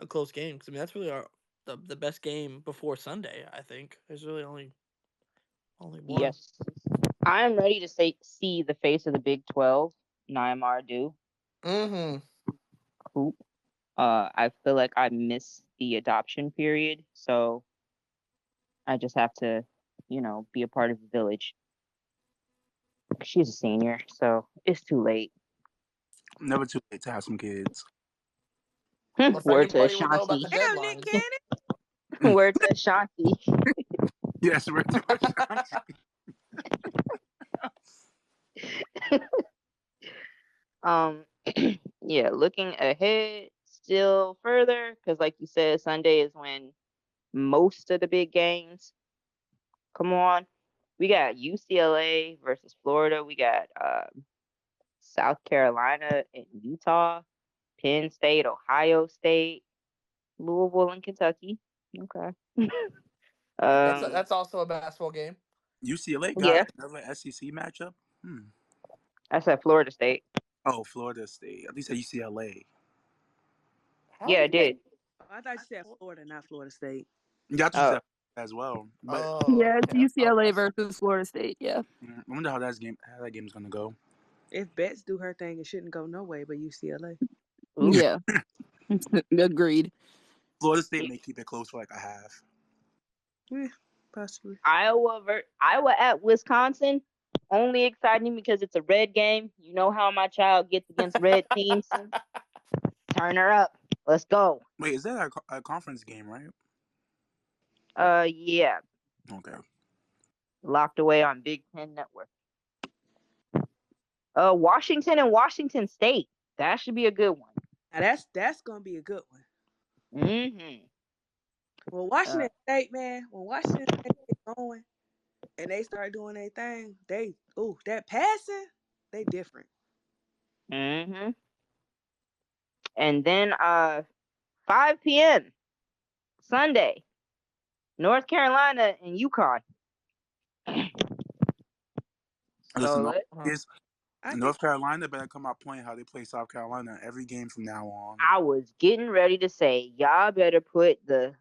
close game because I mean that's really the best game before Sunday. I think there's really only one. yes, I am ready to see the face of the Big 12, Neymar do. Mm-hmm. Hoop. I feel like I missed the adoption period, so I just have to, be a part of the village. She's a senior, so it's too late. Never too late to have some kids. Well, if Word to anybody would know about Ashanti. the Damn, Nick deadline. Cannon. Word to Ashanti. Yes, we're too much. Yeah, looking ahead still further, because like you said, Sunday is when most of the big games come on. We got UCLA versus Florida. We got South Carolina and Utah, Penn State, Ohio State, Louisville and Kentucky. Okay. That's also a basketball game. UCLA got Yeah, another SEC matchup. I said Florida State. Oh, Florida State. At least at UCLA. How Yeah, do I did. Oh, I thought you said Florida, not Florida State. Yeah, I thought you Oh, said as well. But Oh, Yeah, it's okay. I was UCLA about to say. versus Florida State. Yeah. I wonder how that game's gonna go. If Betts do her thing, it shouldn't go no way but UCLA. oof. Yeah. Agreed. Florida State may keep it close for like a half. Yeah, possibly. Iowa at Wisconsin. Only exciting because it's a red game. You know how my child gets against red teams. Turn her up. Let's go. Wait, is that a conference game, right? Yeah, Okay. locked away on Big Ten Network. Washington and Washington State. That should be a good one. Now that's gonna be a good one. Mm-hmm. Well, Washington State, man, when Washington State get going and they start doing their thing, that passing, they different. Mm-hmm. And then 5 p.m. Sunday, North Carolina and UConn. Listen, So I think North Carolina better come out playing how they play South Carolina every game from now on. I was getting ready to say, y'all better put the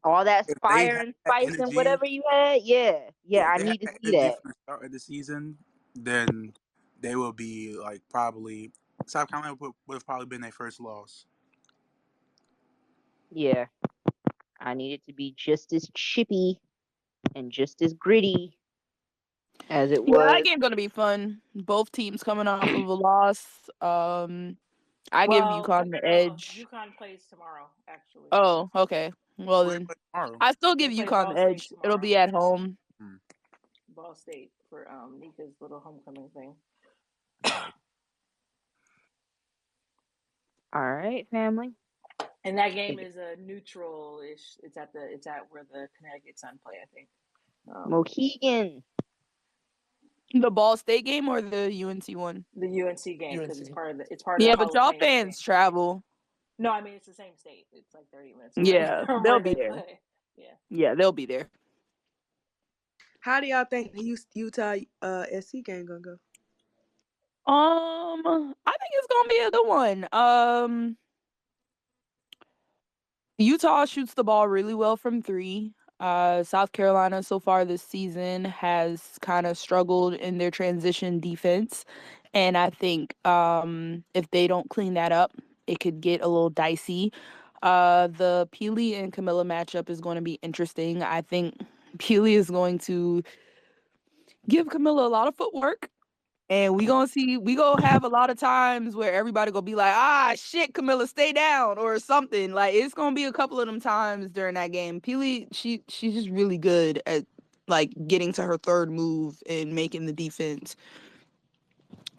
all that If they fire had and that spice and energy, whatever you had. Yeah, yeah, if I they had need to that see energy that. from the start of the season, then they will be like probably South Carolina would have probably been their first loss. Yeah, I need it to be just as chippy and just as gritty as it Yeah, that was. game's gonna be fun. Both teams coming off of a loss. I give Well, UConn the edge. UConn plays tomorrow, actually. Oh, okay. Well Who they then, play tomorrow? I still They give play UConn Ball the State edge. It'll tomorrow. be at home. Hmm. Ball State for Nika's little homecoming thing. Okay. All right, family. And that game is a neutral-ish. It's at where the Connecticut Sun play, I think. Mohegan. The Ball State game or the UNC one? The UNC game because UNC. it's part of Yeah, the but Hall of y'all Fame fans thing. travel. No, I mean it's the same state. It's like 30 minutes away Yeah, from they'll where be they there. play. Yeah. Yeah, they'll be there. How do y'all think the Utah SC game gonna go? I think it's gonna be a good one. Utah shoots the ball really well from three. South Carolina so far this season has kind of struggled in their transition defense, and I think if they don't clean that up, it could get a little dicey. The Peely and Camilla matchup is going to be interesting. I think Peely is going to give Camilla a lot of footwork. And we gonna have a lot of times where everybody gonna be like, ah, shit, Camilla, stay down or something. Like it's gonna be a couple of them times during that game. Peely, she's just really good at like getting to her third move and making the defense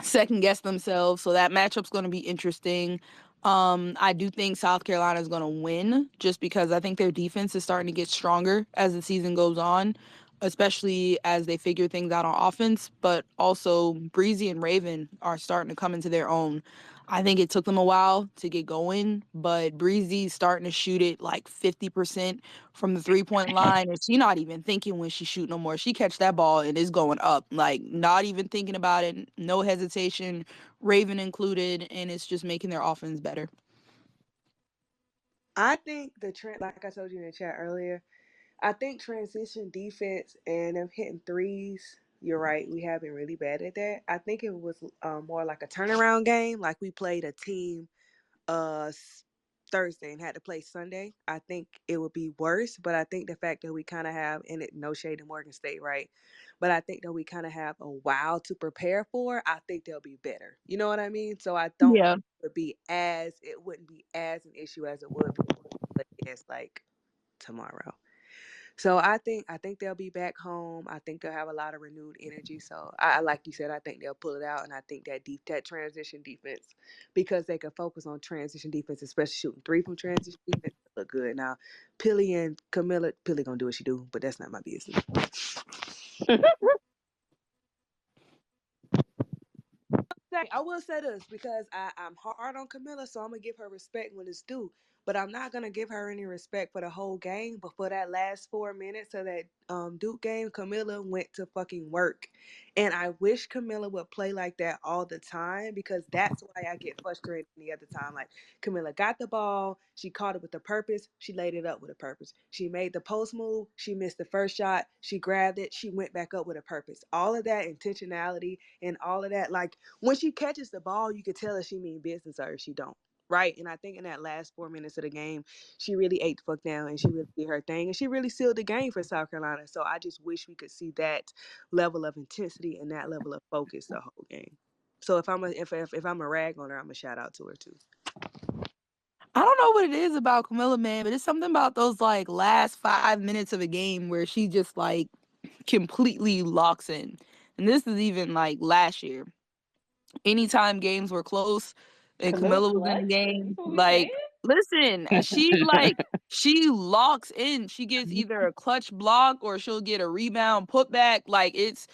second guess themselves. So that matchup's going to be interesting. I do think South Carolina is going to win just because I think their defense is starting to get stronger as the season goes on, especially as they figure things out on offense. But also, Breezy and Raven are starting to come into their own. I think it took them a while to get going, but Breezy's starting to shoot it like 50% from the 3-point line, and she not even thinking when she shoot no more. She catch that ball and it's going up, like not even thinking about it, no hesitation, Raven included, and it's just making their offense better. I think the trend, like I told you in the chat earlier, I think transition defense and them hitting threes. You're right. We have been really bad at that. I think it was more like a turnaround game. Like we played a team Thursday and had to play Sunday. I think it would be worse. But I think the fact that we kind of have, and it no shade to Morgan State, right? But I think that we kind of have a while to prepare for. I think they'll be better. You know what I mean? So I don't Yeah. it wouldn't be as an issue as it would be as like tomorrow. So I think they'll be back home. I think they'll have a lot of renewed energy. So I like you said, I think they'll pull it out, and I think that transition defense, because they can focus on transition defense, especially shooting three from transition defense, look good. Now, Pilly and Camilla, Pilly gonna do what she do, but that's not my business. I will say this because I'm hard on Camilla, so I'm gonna give her respect when it's due. But I'm not gonna give her any respect for the whole game. But for that last 4 minutes of that Duke game, Camilla went to fucking work, and I wish Camilla would play like that all the time because that's why I get frustrated the other time. Like Camilla got the ball, she caught it with a purpose, she laid it up with a purpose. She made the post move, she missed the first shot, she grabbed it, she went back up with a purpose. All of that intentionality and all of that, like when she catches the ball, you could tell if she mean business or if she don't. Right. And I think in that last 4 minutes of the game, she really ate the fuck down and she really did her thing and she really sealed the game for South Carolina. So I just wish we could see that level of intensity and that level of focus the whole game. So if I'm a rag on her, I'm a shout out to her too. I don't know what it is about Camilla, man, but it's something about those like last 5 minutes of a game where she just like completely locks in. And this is even like last year. Anytime games were close and Camilla Camilla was in the Clutch? Is this game, what we saying? like, listen, she locks in. She gets either a clutch block or she'll get a rebound putback. Like it's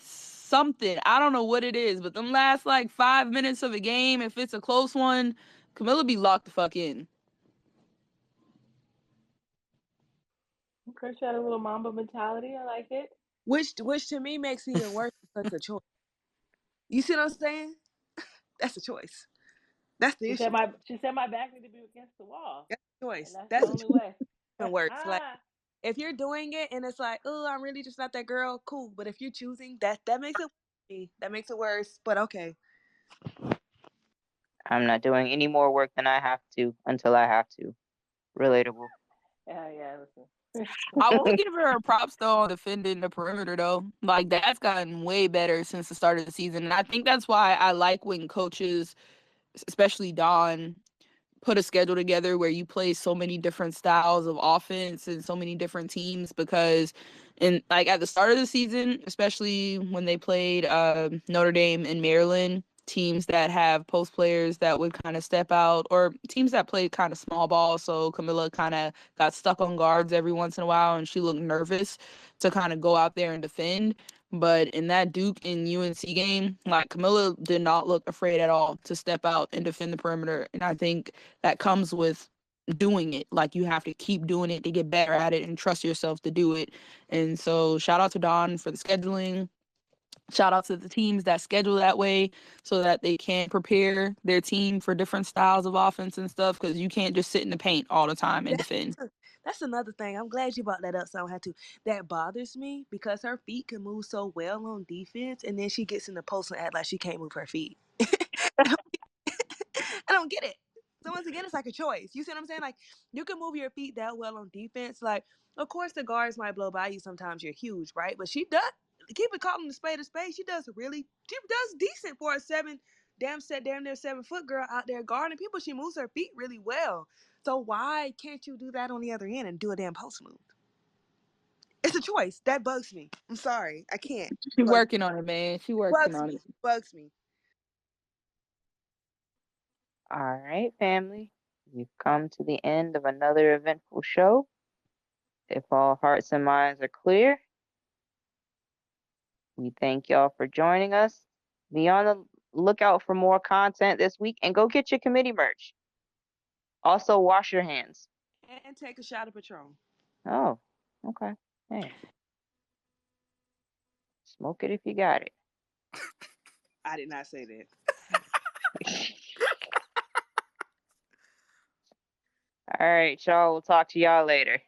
something. I don't know what it is, but them last like 5 minutes of a game, if it's a close one, Camilla be locked the fuck in. Okay, she had a little Mamba mentality. I like it. Which to me makes it even worse because it's a choice. You see what I'm saying? That's a choice. That's the issue. She said my back need to be against the wall, That's a and choice. that's the That's a only choice. way. Even worse. Like if you're doing it and it's like, oh, I'm really just not that girl, cool. But if you're choosing that makes it worse. That makes it worse. But okay. I'm not doing any more work than I have to until I have to. Relatable. Yeah, listen. I will give her props though on defending the perimeter though. Like that's gotten way better since the start of the season. And I think that's why I like when coaches, especially Don, put a schedule together where you play so many different styles of offense and so many different teams because in like at the start of the season, especially when they played Notre Dame and Maryland, teams that have post players that would kind of step out or teams that played kind of small ball, so Camilla kind of got stuck on guards every once in a while and she looked nervous to kind of go out there and defend. But in that Duke and UNC game, like Camilla did not look afraid at all to step out and defend the perimeter. And I think that comes with doing it. Like you have to keep doing it to get better at it and trust yourself to do it. And so shout out to Don for the scheduling. Shout out to the teams that schedule that way so that they can prepare their team for different styles of offense and stuff because you can't just sit in the paint all the time and defend. That's another thing. I'm glad you brought that up so I don't have to. That bothers me because her feet can move so well on defense and then she gets in the post and act like she can't move her feet. I don't get it. So once again, it's like a choice. You see what I'm saying? Like you can move your feet that well on defense. Like, of course the guards might blow by you sometimes. You're huge, right? But she does keep it calling the spade a spade. She does decent for a damn near 7 foot girl out there guarding people. She moves her feet really well. So why can't you do that on the other end and do a damn post move? It's a choice. That bugs me. I'm sorry. I can't. She working on it, man. She working on it. Bugs me. All right, family. We've come to the end of another eventful show. If all hearts and minds are clear, we thank y'all for joining us. Be on the lookout for more content this week and go get your committee merch. Also, wash your hands. And take a shot of Patron. Oh, okay. Hey, smoke it if you got it. I did not say that. All right, y'all. We'll talk to y'all later.